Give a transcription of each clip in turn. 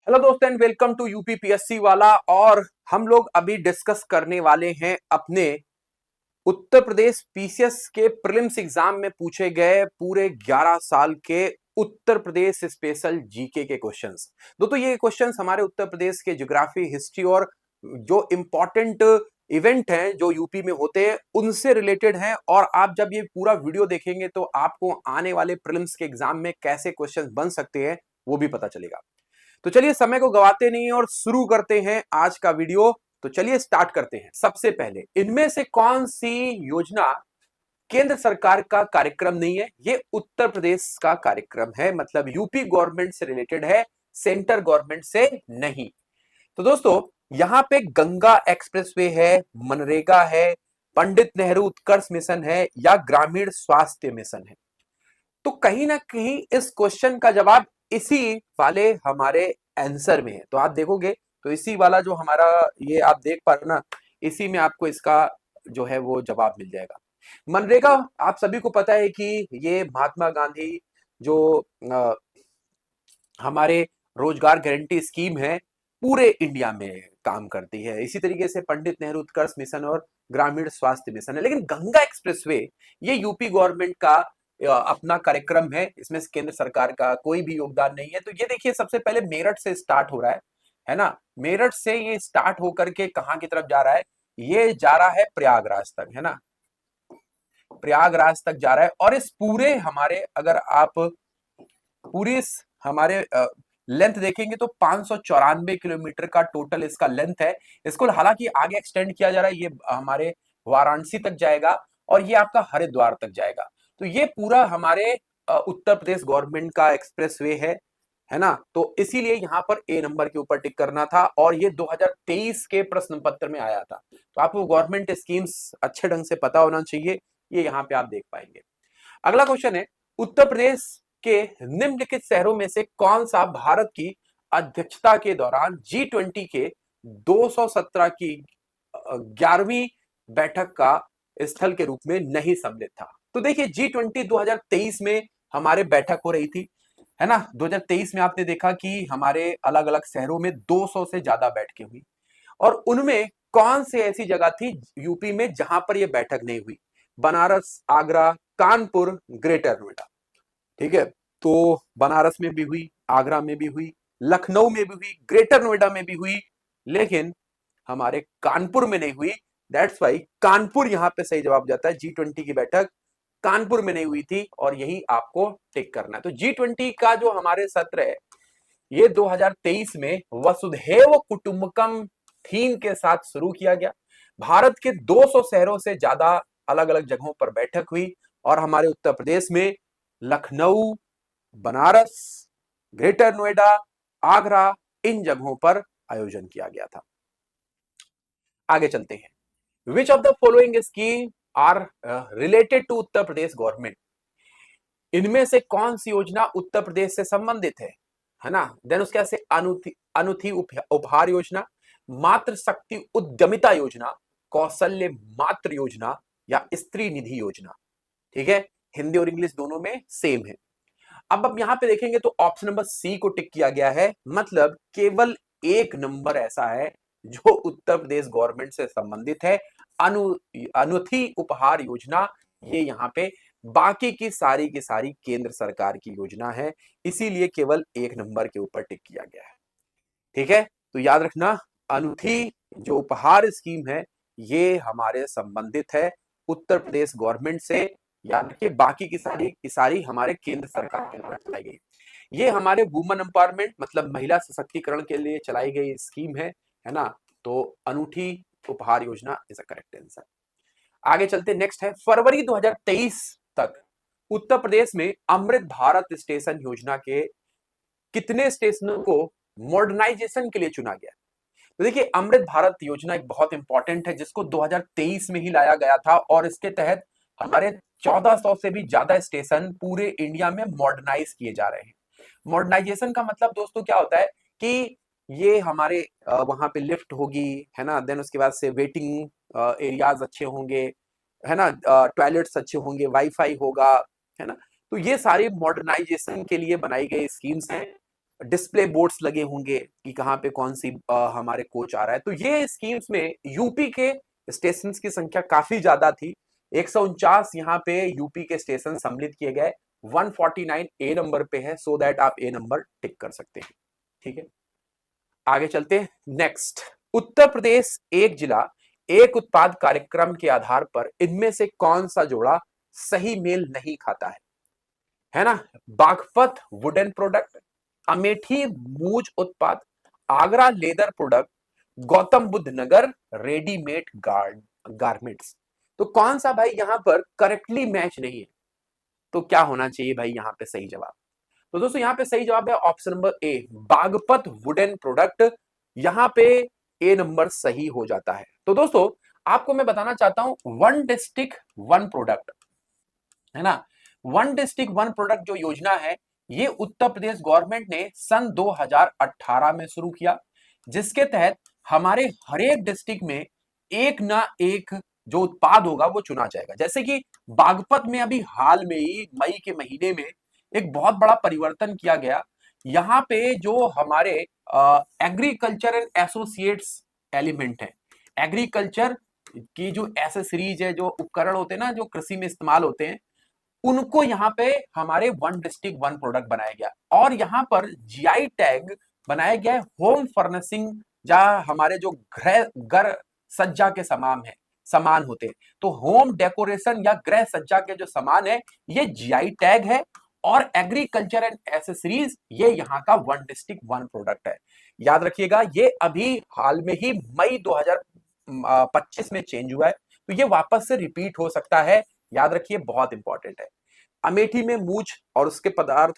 Hello दोस्त and welcome to UPPSC वाला। और हम लोग अभी डिस्कस करने वाले हैं अपने उत्तर प्रदेश पीसीएस के प्रीलिम्स एग्जाम में पूछे गए पूरे 11 साल के उत्तर प्रदेश स्पेशल जीके के क्वेश्चंस। दोस्तों ये क्वेश्चंस हमारे उत्तर प्रदेश के ज्योग्राफी, हिस्ट्री और जो इंपॉर्टेंट इवेंट हैं जो यूपी में होते हैं उनसे रिलेटेड हैं। और आप जब ये पूरा वीडियो देखेंगे तो आपको आने वाले प्रीलिम्स के एग्जाम में कैसे क्वेश्चंस बन सकते हैं वो भी पता चलेगा। तो चलिए समय को गवाते नहीं और शुरू करते हैं आज का वीडियो। तो चलिए स्टार्ट करते हैं। सबसे पहले इनमें से कौन सी योजना केंद्र सरकार का कार्यक्रम नहीं है? ये उत्तर प्रदेश का कार्यक्रम है, मतलब यूपी गवर्नमेंट से रिलेटेड है, सेंटर गवर्नमेंट से नहीं। तो दोस्तों यहां पे गंगा एक्सप्रेसवे है, मनरेगा है, पंडित नेहरू उत्कर्ष मिशन है या ग्रामीण स्वास्थ्य मिशन है। तो कहीं ना कहीं इस क्वेश्चन का जवाब इसी वाले हमारे आंसर में है। तो आप देखोगे तो इसी वाला जो हमारा ये आप देख पा रहे हो ना, इसी में आपको इसका जो है वो जवाब मिल जाएगा। मनरेगा आप सभी को पता है कि ये महात्मा गांधी जो अ, हमारे रोजगार गारंटी स्कीम है, पूरे इंडिया में काम करती है। इसी तरीके से पंडित नेहरू उत्कर्ष मिशन और ग्रामीण स्वास्थ्य मिशन है। लेकिन गंगा एक्सप्रेसवे ये यूपी गवर्नमेंट का अपना कार्यक्रम है, इसमें केंद्र सरकार का कोई भी योगदान नहीं है। तो ये देखिए सबसे पहले मेरठ से स्टार्ट हो रहा है ना। मेरठ से ये स्टार्ट होकर के कहाँ की तरफ जा रहा है? ये जा रहा है प्रयागराज तक, है ना। प्रयागराज तक जा रहा है। और इस पूरे हमारे अगर आप पूरी हमारे लेंथ देखेंगे तो 594 किलोमीटर का टोटल इसका लेंथ है। इसको हालांकि आगे एक्सटेंड किया जा रहा है, ये हमारे वाराणसी तक जाएगा और ये आपका हरिद्वार तक जाएगा। तो ये पूरा हमारे उत्तर प्रदेश गवर्नमेंट का एक्सप्रेसवे है ना। तो इसीलिए यहां पर ए नंबर के ऊपर टिक करना था और ये 2023 के प्रश्न पत्र में आया था। तो आपको गवर्नमेंट स्कीम्स अच्छे ढंग से पता होना चाहिए, ये यहाँ पे आप देख पाएंगे। अगला क्वेश्चन है, उत्तर प्रदेश के निम्नलिखित शहरों में से कौन सा भारत की अध्यक्षता के दौरान G20 के 217 की 11वीं बैठक का स्थल के रूप में नहीं सम्मिलित था? तो देखिए G20 2023 में हमारे बैठक हो रही थी, है ना। 2023 में आपने देखा कि हमारे अलग अलग शहरों में 200 से ज्यादा बैठकें हुई और उनमें कौन सी ऐसी जगह थी यूपी में जहां पर यह बैठक नहीं हुई? बनारस, आगरा, कानपुर, ग्रेटर नोएडा। ठीक है, तो बनारस में भी हुई, आगरा में भी हुई, लखनऊ में भी हुई, ग्रेटर नोएडा में भी हुई, लेकिन हमारे कानपुर में नहीं हुई। दैट्स वाई कानपुर यहां पे सही जवाब जाता है। G20 की बैठक कानपुर में नहीं हुई थी और यही आपको टिक करना है। तो G20 का जो हमारे सत्र है ये 2023 में वसुधैव कुटुंबकम थीम के साथ शुरू किया गया। भारत के 200 शहरों से ज्यादा अलग अलग जगहों पर बैठक हुई और हमारे उत्तर प्रदेश में लखनऊ, बनारस, ग्रेटर नोएडा, आगरा, इन जगहों पर आयोजन किया गया था। आगे चलते हैं। Which of the following scheme are related to Uttar Pradesh government? इनमें से कौन सी योजना उत्तर प्रदेश से संबंधित है ना। देन उसके बाद से अनुथी उपहार योजना, मातृ शक्ति उद्यमिता योजना, कौशल्य मातृ योजना या स्त्री निधि योजना। ठीक है, हिंदी और इंग्लिश दोनों में सेम है। अब यहां पे देखेंगे तो ऑप्शन नंबर सी को टिक किया गया है, मतलब केवल एक नंबर ऐसा है जो उत्तर प्रदेश गवर्नमेंट से संबंधित है, अनुथी उपहार योजना। ये यहाँ पे बाकी की सारी केंद्र सरकार की योजना है, इसीलिए केवल एक नंबर के ऊपर टिक किया गया है। ठीक है, तो याद रखना अनुथी जो उपहार स्कीम है ये हमारे संबंधित है उत्तर प्रदेश गवर्नमेंट से, याद रखिए बाकी की सारी हमारे केंद्र सरकार के द्वारा चलाई गई। ये हमारे वुमन एम्पावरमेंट मतलब महिला सशक्तिकरण के लिए चलाई गई स्कीम है ना। तो अनूठी उपहार योजना इज अ करेक्ट आंसर। आगे चलते, नेक्स्ट है, फरवरी 2023 तक उत्तर प्रदेश में अमृत भारत स्टेशन योजना के कितने स्टेशनों को मॉडर्नाइजेशन के लिए चुना गया? तो देखिए अमृत भारत योजना एक बहुत इंपॉर्टेंट है जिसको 2023 में ही लाया गया था और इसके तहत हमारे 1400 से भी ज्यादा स्टेशन पूरे इंडिया में मॉडर्नाइज किए जा रहे हैं। मॉडर्नाइजेशन का मतलब दोस्तों क्या होता है कि ये हमारे वहां पे लिफ्ट होगी, है ना। देन उसके बाद से वेटिंग एरियाज अच्छे होंगे, है ना, टॉयलेट्स अच्छे होंगे, वाईफाई होगा, है ना। तो ये सारी मॉडर्नाइजेशन के लिए बनाई गई स्कीम्स हैं डिस्प्ले बोर्ड्स लगे होंगे कि कहाँ पे कौन सी हमारे कोच आ रहा है। तो ये स्कीम्स में यूपी के स्टेशन की संख्या काफी ज्यादा थी। 149 यहाँ पे यूपी के स्टेशन सम्मिलित किए गए। 149 ए नंबर पे है, सो दैट आप ए नंबर टिक कर सकते हैं। ठीक है, आगे चलते हैं। नेक्स्ट, उत्तर प्रदेश एक जिला एक उत्पाद कार्यक्रम के आधार पर इनमें से कौन सा जोड़ा सही मेल नहीं खाता है ना? बागपत वुडन प्रोडक्ट, अमेठी मूज उत्पाद, आगरा लेदर प्रोडक्ट, गौतम बुद्ध नगर रेडीमेड गारमेंट्स। तो कौन सा भाई यहां पर करेक्टली मैच नहीं है? तो क्या होना चाहिए भाई यहां पे सही जवाब? तो दोस्तों यहां पे सही जवाब है option number A, Baghpat wooden product. यहां पे ए नंबर सही हो जाता है। तो दोस्तों आपको मैं बताना चाहता हूं, वन डिस्ट्रिक्ट वन प्रोडक्ट, है ना, वन डिस्ट्रिक्ट वन प्रोडक्ट जो योजना है, ये उत्तर प्रदेश गवर्नमेंट ने सन 2018 में शुरू किया, जिसके तहत हमारे हर एक डिस्ट्रिक्ट में एक ना एक जो उत्पाद होगा वो चुना जाएगा। जैसे कि बागपत में अभी हाल में ही मई के महीने में एक बहुत बड़ा परिवर्तन किया गया। यहाँ पे जो हमारे एग्रीकल्चर एंड एसोसिएट्स एलिमेंट है, एग्रीकल्चर की जो एसेसरीज है, जो उपकरण होते हैं ना, जो कृषि में इस्तेमाल होते हैं, उनको यहाँ पे हमारे वन डिस्ट्रिक्ट वन प्रोडक्ट बनाया गया। और यहाँ पर जीआई टैग बनाया गया है होम फर्निशिंग, जहां हमारे जो घर सज्जा के सामान होते हैं, तो होम डेकोरेशन या गृह सज्जा के जो सामान है, ये जीआई टैग है। और एग्रीकल्चर एंड एसेसरीज, ये यहाँ का वन डिस्ट्रिक्ट वन प्रोडक्ट है। याद रखिएगा, ये अभी हाल में ही मई 2025 में चेंज हुआ है, तो ये वापस से रिपीट हो सकता है। याद रखिए, बहुत इंपॉर्टेंट है। अमेठी में मूज और उसके पदार्थ,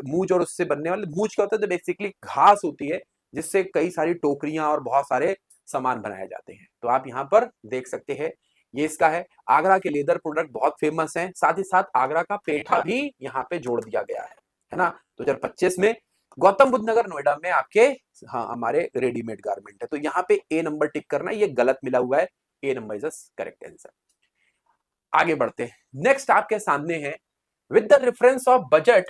मूज और उससे बनने वाले, मूज क्या होता है, तो बेसिकली घास होती है जिससे कई सारी टोकरियां और बहुत सारे सामान बनाए जाते हैं। तो आप यहाँ पर देख सकते हैं, ये इसका है। आगरा के लेदर प्रोडक्ट बहुत फेमस हैं, साथ ही साथ आगरा का पेठा भी यहाँ पे जोड़ दिया गया है ना। 2025 में गौतम बुद्ध नगर नोएडा में आपके, हाँ, हमारे रेडीमेड गारमेंट है। तो यहाँ पे ए नंबर टिक करना, ये गलत मिला हुआ है, A number is correct answer. आगे बढ़ते हैं। नेक्स्ट आपके सामने है, with the reference of budget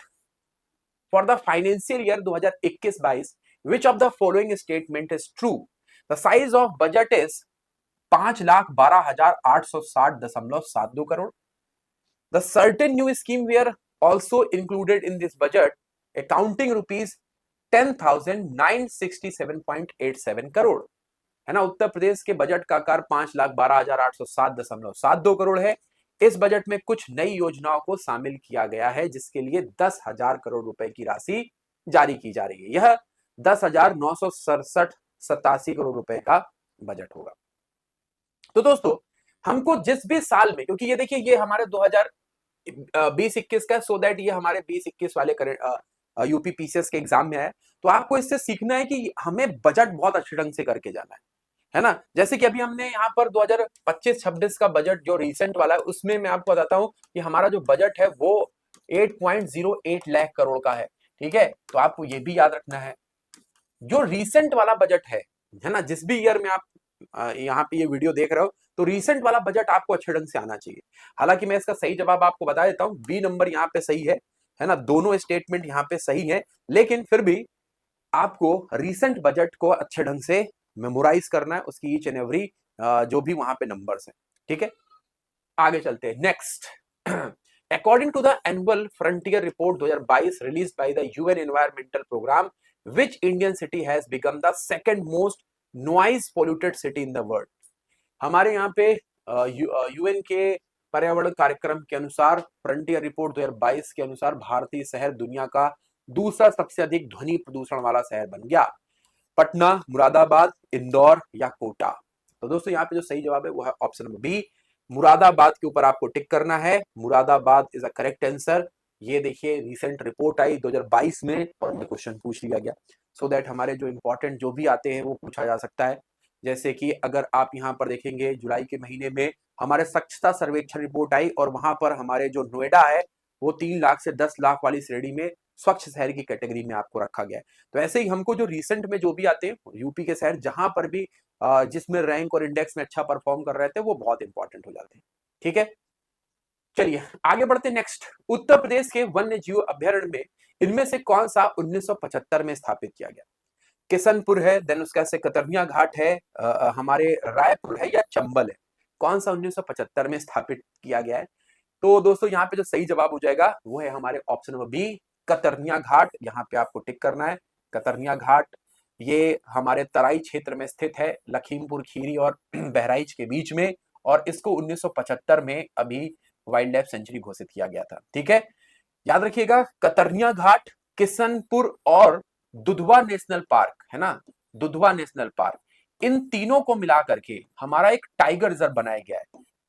for the financial year 2021-22, which of the following statement is true? The size of budget is 5,12,860.72 crore. The certain new scheme where also included in this budget, accounting rupees 10,967.87 crore, है ना। उत्तर प्रदेश के budget का आकार 5,12,860.72 करोड़ है। इस budget में कुछ नई योजनाओं को शामिल किया गया है, जिसके लिए 10,000 करोड़ रुपए की राशि जारी की जा रही है। यह 10,967 करोड़ रुपए का बजट होगा। तो दोस्तों हमको जिस भी साल में, क्योंकि ये देखिए ये हमारे 2020-21 का, सो दैट ये हमारे 20-21 वाले यूपी पीसीएस के एग्जाम में है, तो आपको इससे सीखना है कि हमें बजट बहुत अच्छे ढंग से करके जाना है ना। जैसे कि अभी हमने यहाँ पर 2025-26 का बजट जो रिसेंट वाला है, उसमें मैं आपको बताता हूँ कि हमारा जो बजट है वो 8.08 लाख करोड़ का है। ठीक है, तो आपको ये भी याद रखना है, जो रिसेंट वाला बजट है ना, जिस भी ईयर में आप यहाँ पे ये वीडियो देख रहे हो, तो रिसेंट वाला बजट आपको अच्छे ढंग से आना चाहिए। हालांकि मैं इसका सही जवाब आपको बता देता हूँ, बी नंबर यहाँ पे सही है ना, दोनों स्टेटमेंट यहाँ पे सही है, लेकिन फिर भी आपको रिसेंट बजट को अच्छे ढंग से मेमोराइज करना है, उसकी ईच एंड एवरी जो भी वहां पे नंबर्स हैं। ठीक है, आगे चलते हैं। Next, according to the annual frontier report 2022 release by the UN environmental programme, which Indian city has become the second most noise polluted city in the world? हमारे यहाँ पे यूएन के पर्यावरण कार्यक्रम के अनुसार, फ्रंटियर रिपोर्ट 2022 के अनुसार, भारतीय शहर दुनिया का दूसरा सबसे अधिक ध्वनि प्रदूषण वाला शहर बन गया। पटना, मुरादाबाद, इंदौर या कोटा? तो दोस्तों यहाँ पे जो सही जवाब है वो है ऑप्शन नंबर बी, मुरादाबाद के ऊपर आपको टिक करना है। Moradabad is a correct answer. ये देखिए रिसेंट रिपोर्ट आई 2022 में और क्वेश्चन पूछ लिया गया, सो दैट हमारे जो इंपॉर्टेंट जो भी आते हैं वो पूछा जा सकता है। जैसे कि अगर आप यहाँ पर देखेंगे, जुलाई के महीने में हमारे स्वच्छता सर्वेक्षण रिपोर्ट आई, और वहां पर हमारे जो नोएडा है वो 3 लाख से 10 लाख वाली श्रेणी में स्वच्छ शहर की कैटेगरी में आपको रखा गया है। तो ऐसे ही हमको जो रिसेंट में जो भी आते हैं यूपी के शहर, जहां पर भी जिसमें रैंक और इंडेक्स में अच्छा परफॉर्म कर रहे थे, वो बहुत इंपॉर्टेंट हो जाते हैं। ठीक है, चलिए आगे बढ़ते। नेक्स्ट, उत्तर प्रदेश के वन्य जीव अभ्यारण्य में इनमें से कौन सा 1975 में स्थापित किया गया? किशनपुर है, देन उसका से कतरनिया घाट है, हमारे रायपुर है या चंबल है? कौन सा 1975 में स्थापित किया गया है? तो दोस्तों यहाँ पे जो सही जवाब हो जाएगा वो है हमारे ऑप्शन नंबर बी, कतरनिया घाट। यहाँ पे आपको टिक करना है। कतरनिया घाट ये हमारे तराई क्षेत्र में स्थित है, लखीमपुर खीरी और बहराइच के बीच में, और इसको 1975 में अभी वाइल्ड लाइफ सेंचुरी घोषित किया गया था। ठीक है, याद रखिएगा, कतरनिया घाट, किशनपुर और दुधवा नेशनल पार्क है ना, दुधवा नेशनल पार्क, इन तीनों को मिला करके हमारा एक टाइगर रिजर्व बनाया गया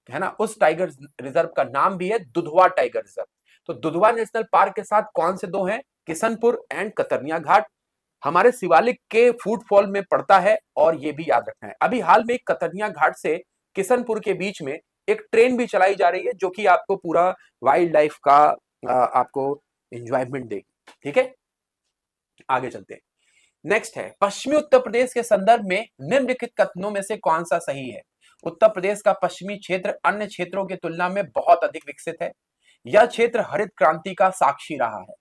है ना। उस टाइगर रिजर्व का नाम भी है दुधवा टाइगर रिजर्व। तो दुधवा नेशनल पार्क के साथ कौन से दो हैं? किशनपुर एंड कतरनिया घाट हमारे शिवालिक के फुटफॉल में पड़ता है, और ये भी याद रखना है। अभी हाल में कतरनिया घाट से किशनपुर के बीच में एक ट्रेन भी चलाई जा रही है, जो कि आपको पूरा वाइल्ड लाइफ का आपको एंजॉयमेंट देगी। ठीक है, आगे चलते हैं। नेक्स्ट है, पश्चिमी उत्तर प्रदेश के संदर्भ में निम्नलिखित कथनों में से कौन सा सही है? उत्तर प्रदेश का पश्चिमी क्षेत्र अन्य क्षेत्रों की तुलना में बहुत अधिक विकसित है। यह क्षेत्र हरित क्रांति का साक्षी रहा है।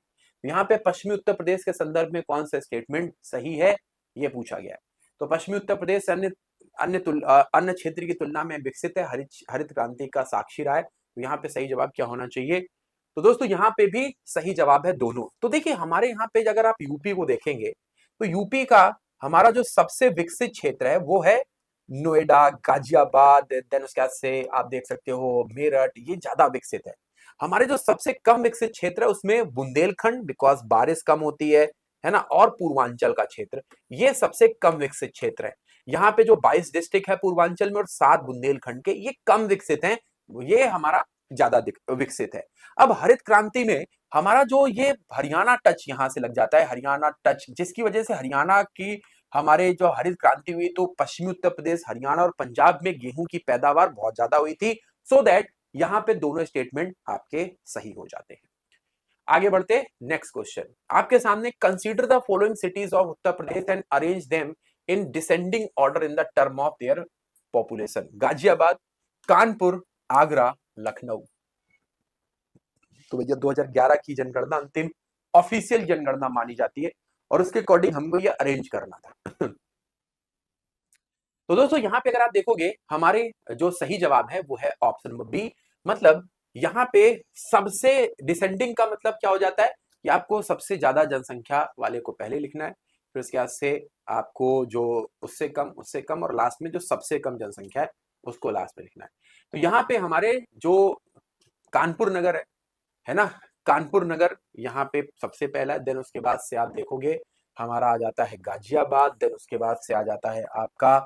यहाँ पे पश्चिमी उत्तर प्रदेश के संदर्भ में कौन सा स्टेटमेंट सही है, ये पूछा गया है। तो पश्चिमी उत्तर प्रदेश अन्य अन्य क्षेत्र की तुलना में विकसित है, हरित क्रांति का साक्षी रहा है। तो यहाँ पे सही जवाब क्या होना चाहिए? तो दोस्तों यहाँ पे भी सही जवाब है दोनों। तो देखिए हमारे यहाँ पे अगर आप यूपी को देखेंगे तो यूपी का हमारा जो सबसे विकसित क्षेत्र है वो है नोएडा, गाजियाबाद, देन उसके बाद से आप देख सकते हो मेरठ, ये ज्यादा विकसित है। हमारे जो सबसे कम विकसित क्षेत्र है उसमें बुंदेलखंड, बिकॉज बारिश कम होती है ना, और पूर्वांचल का क्षेत्र, ये सबसे कम विकसित क्षेत्र है। यहाँ पे जो 22 डिस्ट्रिक्ट है पूर्वांचल में और 7 बुंदेलखंड के, ये कम विकसित हैं, ये हमारा ज्यादा विकसित है। अब हरित क्रांति में हमारा जो ये हरियाणा टच यहां से लग जाता है, हरियाणा टच, जिसकी वजह से हरियाणा की हमारे जो हरित क्रांति हुई तो पश्चिमी उत्तर प्रदेश, हरियाणा और पंजाब में गेहूं की पैदावार बहुत ज्यादा हुई थी। सो दैट यहां पे दोनों स्टेटमेंट आपके सही हो जाते हैं। आगे बढ़ते, नेक्स्ट क्वेश्चन आपके सामने, consider the following cities of Uttar Pradesh and arrange them in descending order in the term of their population. Ghaziabad, Kanpur, Agra, Lucknow. तो भैया 2011 की जनगणना अंतिम ऑफिशियल जनगणना मानी जाती है और उसके अकॉर्डिंग हमको ये अरेंज करना था। तो दोस्तों यहाँ पे अगर आप देखोगे हमारे जो सही जवाब है वो है ऑप्शन नंबर बी। मतलब यहाँ पे सबसे डिसेंडिंग का मतलब क्या हो जाता है कि आपको सबसे ज्यादा जनसंख्या वाले को पहले लिखना है, फिर उसके बाद से आपको जो उससे कम और लास्ट में जो सबसे कम जनसंख्या है उसको लास्ट में लिखना है। तो यहाँ पे हमारे जो कानपुर नगर है ना, कानपुर नगर यहाँ पे सबसे पहला है। देन उसके बाद से आप देखोगे हमारा आ जाता है गाजियाबाद, देन उसके बाद से आ जाता है आपका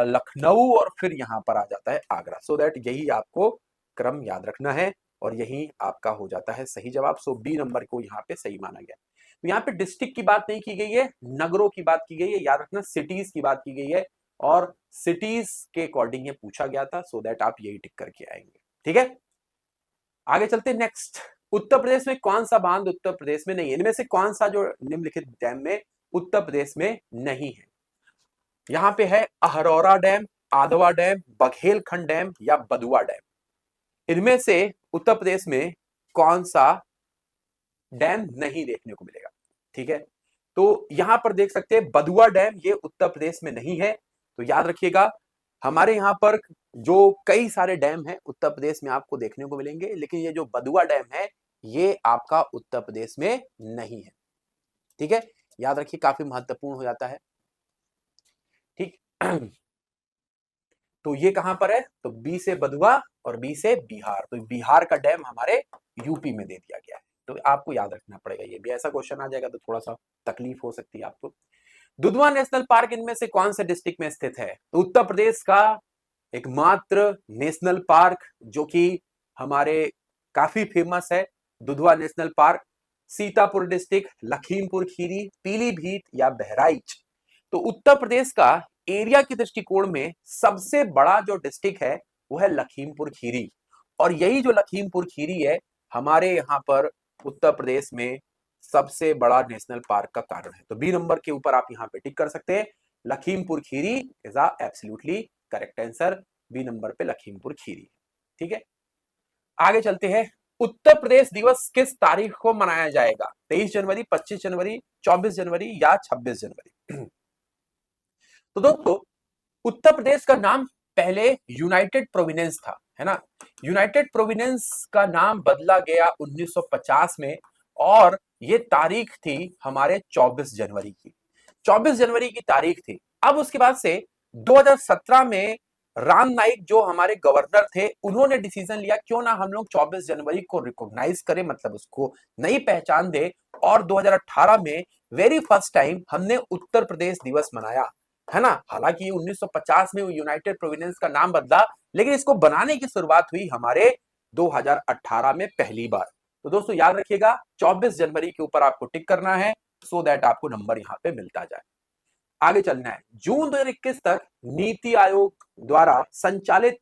लखनऊ, और फिर यहाँ पर आ जाता है आगरा। सो दैट यही आपको क्रम याद रखना है और यही आपका हो जाता है सही जवाब। सो बी नंबर को यहाँ पे सही माना गया। तो यहाँ पे डिस्ट्रिक्ट की बात नहीं की गई है, नगरों की बात की गई है, याद रखना सिटीज की बात की गई है, और सिटीज के अकॉर्डिंग ये पूछा गया था। सो दैट आप यही टिक करके आएंगे। ठीक है, आगे चलते नेक्स्ट। उत्तर प्रदेश में कौन सा बांध उत्तर प्रदेश में नहीं है? इनमें से कौन सा जो निम्नलिखित डैम में उत्तर प्रदेश में नहीं है? यहां पे है Ahraura dam, Adhwa dam, Baghelkhand dam या बदुआ डैम। इनमें से उत्तर प्रदेश में कौन सा डैम नहीं देखने को मिलेगा? ठीक है, तो यहां पर देख सकते हैं बदुआ डैम, ये उत्तर प्रदेश में नहीं है। तो याद रखिएगा हमारे यहाँ पर जो कई सारे डैम हैं उत्तर प्रदेश में आपको देखने को मिलेंगे, लेकिन ये जो बदुआ डैम है ये आपका उत्तर प्रदेश में नहीं है। ठीक है, याद रखिए काफी महत्वपूर्ण हो जाता है। ठीक तो ये कहां पर है? तो बी से बदुआ और बी से बिहार। तो बिहार का डैम हमारे यूपी में दे दिया गया है, तो आपको याद रखना पड़ेगा। ये भी ऐसा क्वेश्चन आ जाएगा तो थोड़ा सा तकलीफ हो सकती है आपको। दुधवा नेशनल पार्क इनमें से कौन से डिस्ट्रिक्ट में स्थित है? तो उत्तर प्रदेश का एकमात्र नेशनल पार्क जो कि हमारे काफी फेमस है, Dudhwa national park, Sitapur district, Lakhimpur Kheri, Pilibhit या बहराइच। तो उत्तर प्रदेश का एरिया के दृष्टिकोण में सबसे बड़ा जो डिस्ट्रिक्ट है वो है लखीमपुर खीरी, और यही जो लखीमपुर खीरी है हमारे यहाँ पर उत्तर प्रदेश में सबसे बड़ा नेशनल पार्क का कारण है। तो बी नंबर के ऊपर आप यहाँ पे टिक कर सकते हैं, Lakhimpur Kheri is a absolutely correct answer. B number पे लखीमपुर खीरी। ठीक है, आगे चलते हैं। उत्तर प्रदेश दिवस किस तारीख को मनाया जाएगा? 23 जनवरी, 25 जनवरी, 24 जनवरी या 26 जनवरी? तो दोस्तों, उत्तर प्रदेश का नाम पहले यूनाइटेड प्रोविनेंस था, है ना। यूनाइटेड प्रोविनेंस का नाम बदला गया 1950 में, और ये तारीख थी हमारे 24 जनवरी की। 24 जनवरी की तारीख थी। अब उसके बाद से 2017 में राम नाईक जो हमारे गवर्नर थे, उन्होंने डिसीजन लिया क्यों ना हम लोग 24 जनवरी को रिकॉग्नाइज करें, मतलब उसको नई पहचान दे। और 2018 में वेरी फर्स्ट टाइम हमने उत्तर प्रदेश दिवस मनाया, है ना। हालांकि 1950 में यूनाइटेड प्रोविनेंस का नाम बदला, लेकिन इसको बनाने की शुरुआत हुई हमारे 2018 में पहली बार। तो दोस्तों याद रखिएगा, 24 जनवरी के ऊपर आपको टिक करना है, सो दैट आपको नंबर यहां पे मिलता जाए। आगे चलना है। जून 2021 तक नीति आयोग द्वारा संचालित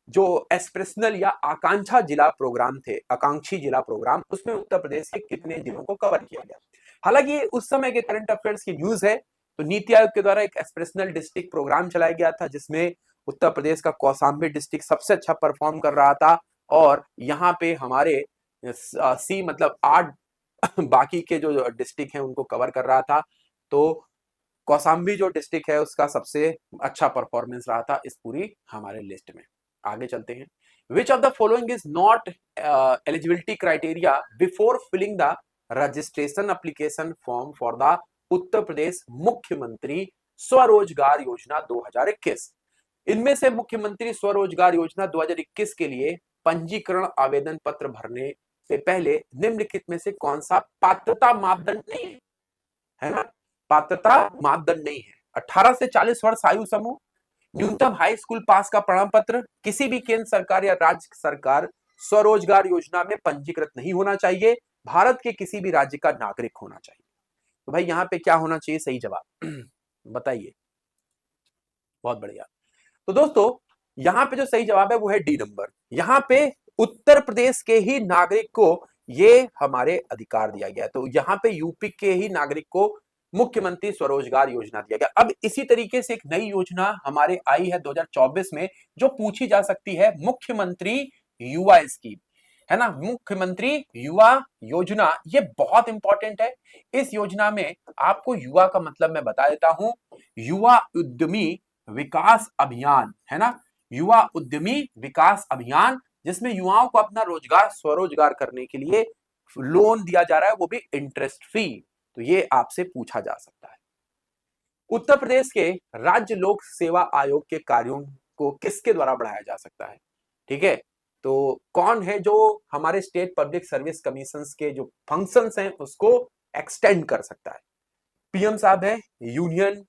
जो एस्पिरेशनल या आकांक्षा जिला प्रोग्राम थे, आकांक्षी जिला प्रोग्राम, उसमें उत्तर प्रदेश के कितने जिलों को कवर किया गया? हालांकि उस समय के करंट अफेयर्स की न्यूज है। तो नीति आयोग के द्वारा एक एस्पिरेशनल डिस्ट्रिक्ट प्रोग्राम चलाया गया था, जिसमें उत्तर प्रदेश का कौशाम्बी डिस्ट्रिक्ट सबसे अच्छा परफॉर्म कर रहा था। और यहाँ पे हमारे सी मतलब 8 बाकी के जो डिस्ट्रिक्ट हैं उनको कवर कर रहा था। तो कौशाम्बी जो डिस्ट्रिक्ट है उसका सबसे अच्छा परफॉर्मेंस रहा था इस पूरी हमारे लिस्ट में। आगे चलते हैं। Which of the following is not eligibility criteria before filling the registration application form for the Uttar Pradesh Mukhyamantri Swarozgar योजना 2021? इनमें से मुख्यमंत्री स्वरोजगार योजना 2021 के लिए पंजीकरण आवेदन पत्र भरने से पहले निम्नलिखित में से कौन सा पात्रता मापदंड नहीं है? है ना, पात्रता मापदंड नहीं है। 18 से 40 वर्ष आयु समूह, न्यूनतम हाई स्कूल पास का प्रमाण पत्र, किसी भी केंद्र सरकार या राज्य सरकार स्वरोजगार योजना में पंजीकृत नहीं होना चाहिए, भारत के किसी भी राज्य का नागरिक होना चाहिए। तो भाई यहाँ पे क्या होना चाहिए सही जवाब? बताइए। बहुत बढ़िया। तो दोस्तों यहाँ पे जो सही जवाब है वो है डी नंबर। यहाँ पे उत्तर प्रदेश के ही नागरिक को ये हमारे अधिकार दिया गया। तो यहाँ पे यूपी के ही नागरिक को मुख्यमंत्री स्वरोजगार योजना दिया गया। अब इसी तरीके से एक नई योजना हमारे आई है 2024 में, जो पूछी जा सकती है, मुख्यमंत्री युवा स्कीम, है ना। मुख्यमंत्री युवा योजना ये बहुत इंपॉर्टेंट है। इस योजना में आपको युवा का मतलब मैं बता देता हूं, युवा उद्यमी विकास अभियान, है ना। युवा उद्यमी विकास अभियान, जिसमें युवाओं को अपना रोजगार स्वरोजगार करने के लिए लोन दिया जा रहा है, वो भी इंटरेस्ट फ्री। तो ये आपसे पूछा जा सकता है। उत्तर प्रदेश के राज्य लोक सेवा आयोग के कार्यों को किसके द्वारा बढ़ाया जा सकता है? ठीक है, तो कौन है जो हमारे स्टेट पब्लिक सर्विस कमीशन के जो फंक्शंस हैं उसको एक्सटेंड कर सकता है? पीएम साहब है, यूनियन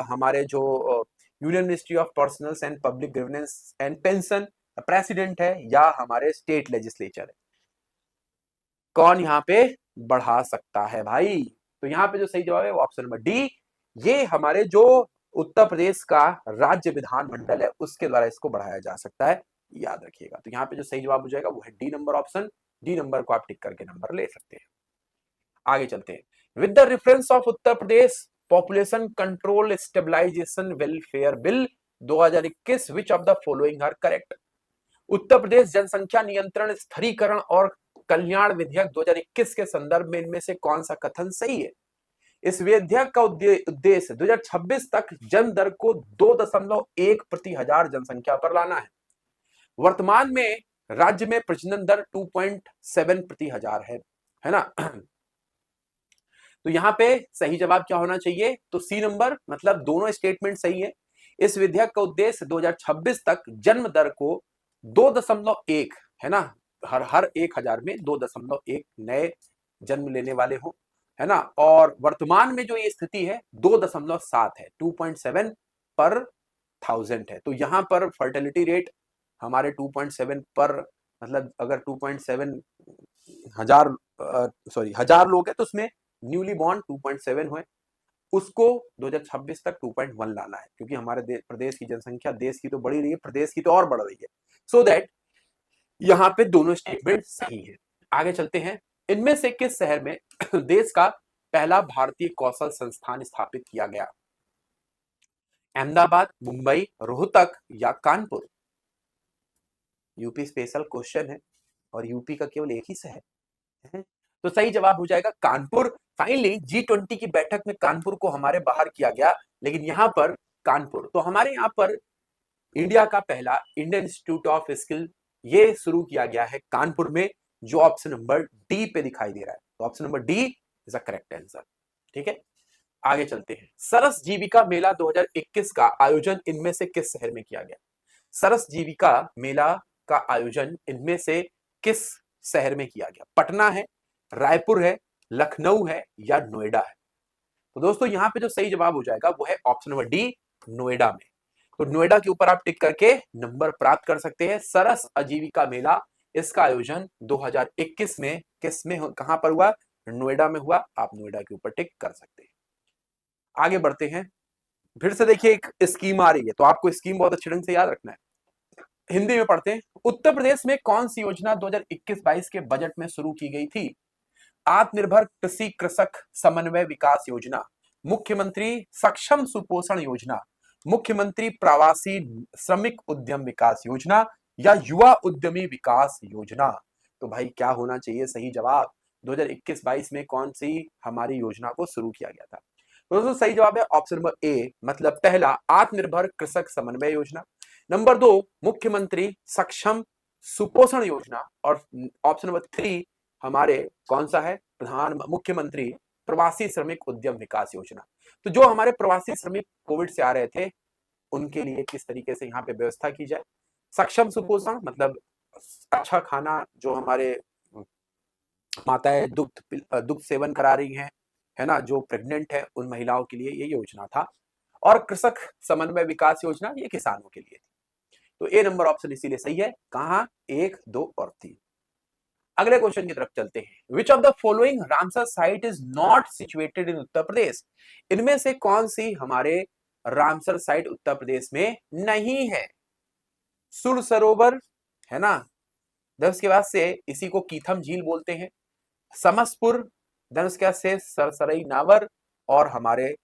हमारे जो union ministry of personal and public governance and pension president है, या हमारे स्टेट लेजिस्लेचर है? कौन यहाँ पे बढ़ा सकता है भाई? तो यहाँ पे जो सही जवाब है वो ऑप्शन नंबर डी, ये हमारे जो उत्तर प्रदेश का राज्य विधानमंडल है उसके द्वारा इसको बढ़ाया जा सकता है, याद रखिएगा। तो यहाँ पे जो सही जवाब हो जाएगा वो है D number option. D number को आप टिक करके नंबर ले सकते हैं। आगे चलते हैं। With the reference of Uttar Pradesh population control stabilisation welfare bill 2021, which of the following are correct? Uttar Pradesh जनसंख्या नियंत्रण स्थिरीकरण और कल्याण विधेयक 2021 के संदर्भ में इनमें से कौन सा कथन सही है? इस विधेयक का उद्देश्य 2026 तक जन्म दर को 2.1 प्रति हजार जनसंख्या पर लाना है। वर्तमान में राज्य में प्रजनन दर 2.7 प्रति हजार है ना। तो यहाँ पे सही जवाब क्या होना चाहिए? तो सी नंबर, मतलब दोनों स्टेटमेंट सही है। इस विधेयक का उद्देश्य 2026 तक जन्म दर को 2.1, है ना, हर 1000 में 2.1 नए जन्म लेने वाले हो, है ना। और वर्तमान में जो ये स्थिति है 2.7 है, 2.7 पर 1000 है। तो यहाँ पर फर्टिलिटी रेट हमारे 2.7 पर, मतलब अगर 2.7 हजार हजार लोग है तो उसमें न्यूली बॉर्न 2.7 हुए, उसको 2026 तक 2.1 लाना है, क्योंकि हमारे प्रदेश की जनसंख्या देश की तो बढ़ रही है, प्रदेश की तो और बढ़ रही है। सो दैट यहाँ पे दोनों स्टेटमेंट सही है। आगे चलते हैं। इनमें से किस शहर में देश का पहला भारतीय कौशल संस्थान स्थापित किया गया? अहमदाबाद, मुंबई, रोहतक या कानपुर? यूपी स्पेशल क्वेश्चन है। और यूपी का केवल एक ही शहर है। तो सही जवाब हो जाएगा कानपुर। फाइनली G20 की बैठक में कानपुर को हमारे बाहर किया गया, लेकिन यहां पर कानपुर, तो हमारे यहां पर इंडिया का पहला इंडियन इंस्टीट्यूट ऑफ स्किल ये शुरू किया गया है कानपुर में, जो ऑप्शन नंबर डी पे दिखाई दे रहा है। तो option number D is a correct answer. ठीक है, आगे चलते हैं। सरस जीविका मेला 2021 का आयोजन इनमें से किस शहर में किया गया? सरस जीविका मेला का आयोजन इनमें से किस शहर में किया गया? पटना है, रायपुर है, लखनऊ है या नोएडा है? तो दोस्तों यहां पे जो सही जवाब हो जाएगा वो है ऑप्शन नंबर डी, नोएडा में। तो नोएडा के ऊपर आप टिक करके नंबर प्राप्त कर सकते हैं। सरस आजीविका मेला, इसका आयोजन 2021 में किस में कहां पर हुआ? नोएडा में हुआ। आप नोएडा के ऊपर टिक कर सकते हैं। आगे बढ़ते हैं। फिर से देखिए एक स्कीम आ रही है, तो आपको स्कीम बहुत अच्छे ढंग से याद रखना है। हिंदी में पढ़ते हैं। उत्तर प्रदेश में कौन सी योजना 2021-22 के बजट में शुरू की गई थी? आत्मनिर्भर कृषि कृषक समन्वय विकास योजना, मुख्यमंत्री सक्षम सुपोषण योजना, मुख्यमंत्री प्रवासी श्रमिक उद्यम विकास योजना या युवा उद्यमी विकास योजना? तो भाई क्या होना चाहिए सही जवाब? 2021-22 में कौन सी हमारी योजना को शुरू किया गया था? तो दोस्तों सही जवाब है ऑप्शन नंबर ए, मतलब पहला आत्मनिर्भर कृषक समन्वय योजना, नंबर 2 मुख्यमंत्री सक्षम सुपोषण योजना, और ऑप्शन नंबर 3 हमारे कौन सा है? मुख्यमंत्री प्रवासी श्रमिक उद्यम विकास योजना। तो जो हमारे प्रवासी श्रमिक कोविड से आ रहे थे उनके लिए किस तरीके से यहाँ पे व्यवस्था की जाए। सक्षम सुपोषण मतलब अच्छा खाना, जो हमारे माताएं दुग्ध सेवन करा रही हैं, है ना, जो प्रेग्नेंट है उन महिलाओं के लिए ये योजना था। और कृषक समन्वय विकास योजना ये किसानों के लिए थी। तो ए नंबर ऑप्शन इसीलिए सही है। कहां? 1, 2 और 3। अगले क्वेश्चन की तरफ चलते हैं। Which of the following Ramsar site is not situated in Uttar Pradesh? इनमें से कौन सी हमारे रामसर साइट उत्तर प्रदेश में नहीं है? सुर सरोवर, है ना, देन उसके बाद से इसी को कीथम झील बोलते हैं, समसपुर, देन उसके बाद से सरसरई नावर और हमारे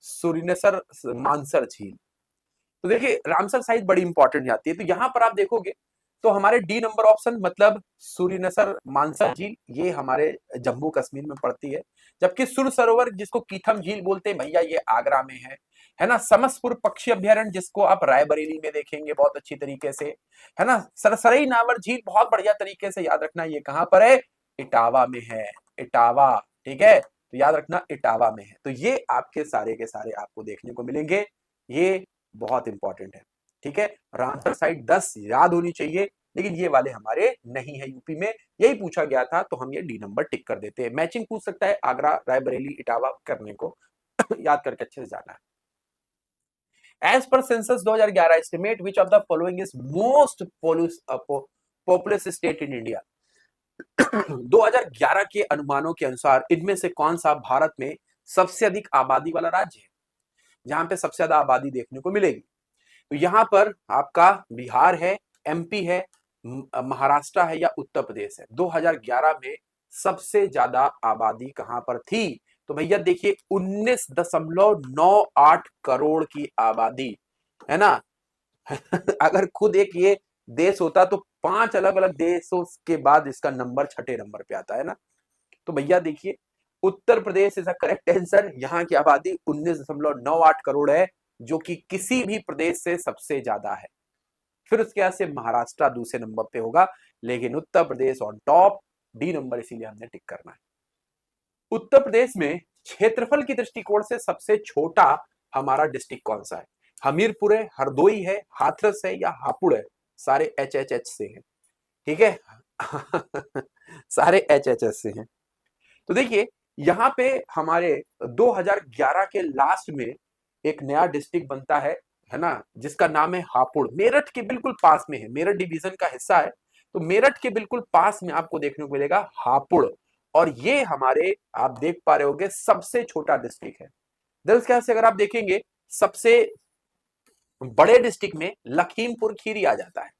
सुरिनेसर मानसर झील। तो देखिए रामसर साइट बड़ी इंपॉर्टेंट जाती है। तो यहां पर आप देखोगे तो हमारे डी नंबर ऑप्शन मतलब सूरीनसर मानसर झील ये हमारे जम्मू कश्मीर में पड़ती है, जबकि सुर सरोवर जिसको कीथम झील बोलते हैं भैया ये आगरा में है ना। समसपुर पक्षी अभ्यारण्य जिसको आप रायबरेली में देखेंगे बहुत अच्छी तरीके से, है ना। सरसरई नावर झील बहुत बढ़िया तरीके से याद रखना, ये कहां पर है? इटावा में है, इटावा। ठीक है, तो याद रखना इटावा में है। तो ये आपके सारे के सारे आपको देखने को मिलेंगे, ये बहुत इंपॉर्टेंट है। ठीक है, रामसर साइट 10 याद होनी चाहिए, लेकिन ये वाले हमारे नहीं है यूपी में, यही पूछा गया था तो हम ये डी नंबर टिक कर देते हैं। मैचिंग पूछ सकता है, आगरा रायबरेली इटावा करने को याद करके अच्छे से जाना है। As per census 2011 estimate which of the following is most populous state in India? 2011 के अनुमानों के अनुसार इनमें से कौन सा भारत में सबसे अधिक आबादी वाला राज्य है, जहां पे सबसे ज्यादा आबादी देखने को मिलेगी? तो यहां पर आपका बिहार है, एमपी है, महाराष्ट्र है या उत्तर प्रदेश है। 2011 में सबसे ज्यादा आबादी कहां पर थी? तो भैया देखिए 19.98 करोड़ की आबादी, है ना। अगर खुद एक ये देश होता तो 5 अलग अलग देशों के बाद इसका नंबर छठे नंबर पे आता है ना। तो भैया देखिए Uttar Pradesh is a correct answer. यहाँ की आबादी 19.98 करोड़ है, जो कि किसी भी प्रदेश से सबसे ज्यादा है। फिर उसके बाद से महाराष्ट्र दूसरे नंबर पे होगा, लेकिन Uttar Pradesh on top, D number इसीलिए हमने टिक करना है। उत्तर प्रदेश में क्षेत्रफल की दृष्टिकोण से सबसे छोटा हमारा डिस्ट्रिक्ट कौन सा है? हमीरपुर है, हरदोई है, हाथरस है या हापुड़ है? सारे एच से हैं, ठीक है। सारे एच से हैं। तो देखिए यहां पे हमारे 2011 के लास्ट में एक नया डिस्ट्रिक्ट बनता है ना, जिसका नाम है हापुड़। मेरठ के बिल्कुल पास में है, मेरठ डिवीजन का हिस्सा है। तो मेरठ के बिल्कुल पास में आपको देखने को मिलेगा हापुड़, और ये हमारे आप देख पा रहे होंगे सबसे छोटा डिस्ट्रिक्ट है। दरअसल से अगर आप देखेंगे सबसे बड़े डिस्ट्रिक्ट में लखीमपुर खीरी आ जाता है।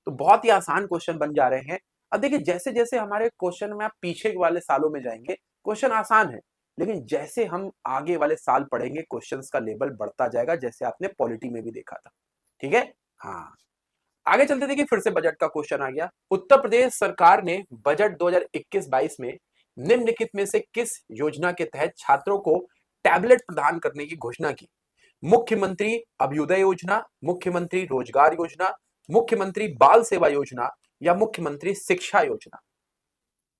तो बहुत ही आसान क्वेश्चन बन जा रहे हैं। अब देखिए जैसे जैसे हमारे क्वेश्चन में आप पीछे वाले सालों में जाएंगे क्वेश्चन आसान है, लेकिन जैसे हम आगे वाले साल पढ़ेंगे क्वेश्चंस का लेवल बढ़ता जाएगा, जैसे आपने पॉलिटी में भी देखा था। ठीक है, हाँ। आगे चलते देखिए, फिर से बजट का क्वेश्चन आ गया। उत्तर प्रदेश सरकार ने बजट 2021-22 में निम्नलिखित में से किस योजना के तहत छात्रों को टैबलेट प्रदान करने की घोषणा की? मुख्यमंत्री अभ्युदय योजना, मुख्यमंत्री रोजगार योजना, मुख्यमंत्री बाल सेवा योजना या मुख्यमंत्री शिक्षा योजना?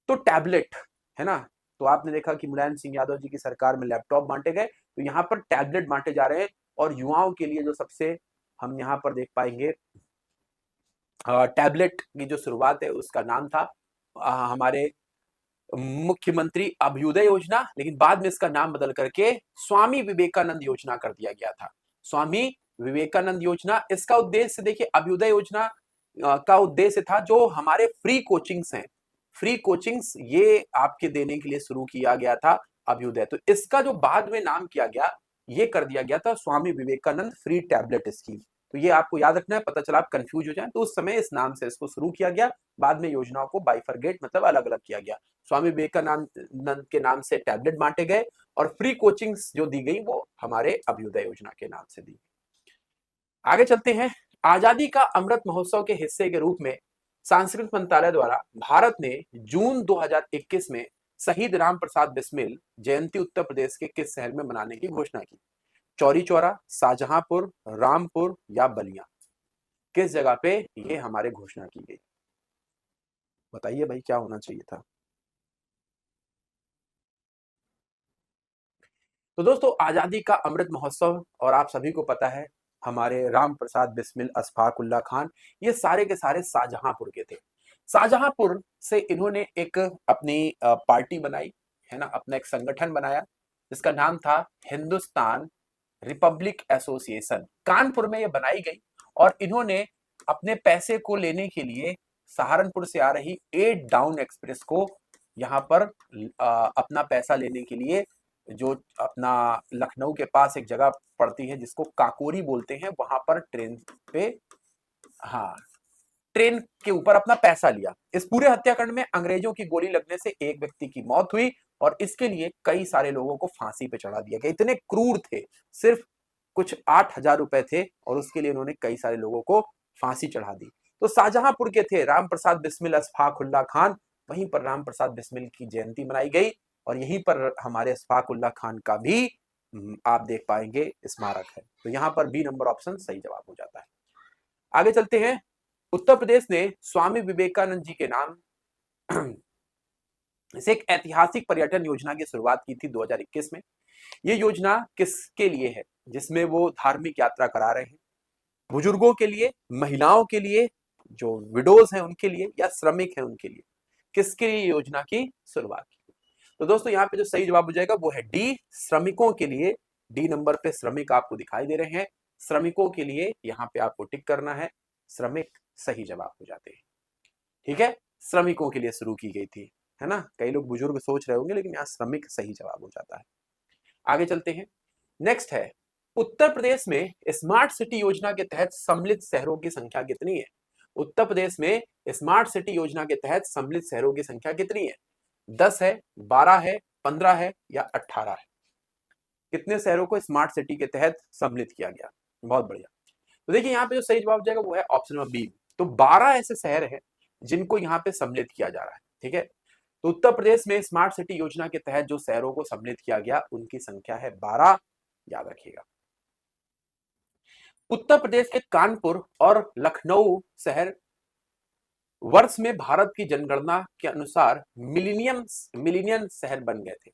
तो टैबलेट, है ना। तो आपने देखा कि मुलायम सिंह यादव जी की सरकार में लैपटॉप बांटे गए, तो यहां पर टैबलेट बांटे जा रहे हैं। और युवाओं के लिए जो सबसे हम यहां पर देख पाएंगे टैबलेट की जो शुरुआत है उसका नाम था हमारे मुख्यमंत्री अभ्युदय योजना, लेकिन बाद में इसका नाम बदल करके स्वामी विवेकानंद योजना कर दिया गया था। स्वामी विवेकानंद योजना, इसका उद्देश्य देखिए, अभ्युदय योजना का उद्देश्य था जो हमारे फ्री कोचिंग्स हैं, फ्री कोचिंग्स ये आपके देने के लिए शुरू किया गया था अभ्युदय। तो इसका जो बाद में नाम किया गया, ये कर दिया गया था Swami Vivekananda free tablet scheme. तो ये आपको याद रखना है, पता चला आप कंफ्यूज हो जाए तो उस समय इस नाम से इसको शुरू किया गया, बाद में योजनाओं को बाइफरगेट मतलब अलग अलग किया गया। स्वामी विवेकानंद के नाम से टैबलेट बांटे गए और फ्री कोचिंग्स जो दी गई वो हमारे अभ्युदय योजना के नाम से दी। आगे चलते हैं। आजादी का अमृत महोत्सव के हिस्से के रूप में सांस्कृतिक मंत्रालय द्वारा भारत ने जून 2021 में शहीद राम प्रसाद बिस्मिल जयंती उत्तर प्रदेश के किस शहर में मनाने की घोषणा की? चौरी चौरा, शाहजहांपुर, रामपुर या बलिया? किस जगह पे ये हमारे घोषणा की गई? बताइए भाई, क्या होना चाहिए था? तो दोस्तों, आजादी का अमृत महोत्सव, और आप सभी को पता है हमारे राम प्रसाद बिस्मिल, अशफाक उल्ला खान, ये सारे के सारे शाहजहांपुर के थे। शाहजहांपुर से इन्होंने एक अपनी पार्टी बनाई, है ना, अपना एक संगठन बनाया जिसका नाम था हिंदुस्तान रिपब्लिक एसोसिएशन। कानपुर में ये बनाई गई और इन्होंने अपने पैसे को लेने के लिए सहारनपुर से आ रही 8 डाउन एक्सप्रेस को यहाँ पर अपना पैसा लेने के लिए, जो अपना लखनऊ के पास एक जगह पड़ती है जिसको काकोरी बोलते हैं, वहां पर ट्रेन पे, हाँ, ट्रेन के ऊपर अपना पैसा लिया। इस पूरे हत्याकांड में अंग्रेजों की गोली लगने से एक व्यक्ति की मौत हुई और इसके लिए कई सारे लोगों को फांसी पे चढ़ा दिया गया। इतने क्रूर थे, सिर्फ कुछ 8,000 रुपए थे और उसके लिए उन्होंने कई सारे लोगों को फांसी चढ़ा दी। तो शाहजहांपुर के थे राम प्रसाद बिस्मिल, अशफाक उल्ला खान, वहीं पर राम प्रसाद बिस्मिल की जयंती मनाई गई और यहीं पर हमारे अशफाक उल्ला खान का भी आप देख पाएंगे स्मारक है। तो यहां पर बी नंबर ऑप्शन सही जवाब हो जाता है। आगे चलते हैं। उत्तर प्रदेश ने स्वामी विवेकानंद जी के नाम से एक ऐतिहासिक पर्यटन योजना की शुरुआत की थी 2021 में। ये योजना किसके लिए है? जिसमें वो धार्मिक यात्रा करा रहे हैं, बुजुर्गों के लिए, महिलाओं के लिए, जो विडोज हैं उनके लिए, या श्रमिक हैं उनके लिए? किसके लिए योजना की शुरुआत की? तो दोस्तों, यहाँ पे जो सही जवाब हो जाएगा वो है डी, श्रमिकों के लिए। डी नंबर पे श्रमिक आपको दिखाई दे रहे हैं, श्रमिकों के लिए यहाँ पे आपको टिक करना है। श्रमिक सही जवाब हो जाते हैं। ठीक है, श्रमिकों के लिए शुरू की गई थी, है ना। कई लोग बुजुर्ग सोच रहे होंगे, लेकिन यहाँ श्रमिक सही जवाब हो जाता है। आगे चलते हैं। नेक्स्ट है, उत्तर प्रदेश में स्मार्ट सिटी योजना के तहत सम्मिलित शहरों की संख्या कितनी है? उत्तर प्रदेश में स्मार्ट सिटी योजना के तहत सम्मिलित शहरों की संख्या कितनी है? 10 है, 12 है, 15 है या 18 है? कितने शहरों को स्मार्ट सिटी के तहत सम्मिलित किया गया? बहुत बढ़िया। तो देखिए, यहाँ पे जो सही जवाब हो जाएगा वो है ऑप्शन नंबर बी। तो 12 ऐसे शहर हैं जिनको यहाँ पे सम्मिलित किया जा रहा है। ठीक है, तो उत्तर प्रदेश में स्मार्ट सिटी योजना के तहत जो शहरों को सम्मिलित किया गया उनकी संख्या है 12, याद रखिएगा। उत्तर प्रदेश के कानपुर और लखनऊ शहर वर्ष में भारत की जनगणना के अनुसार मिलीनियन शहर बन गए थे।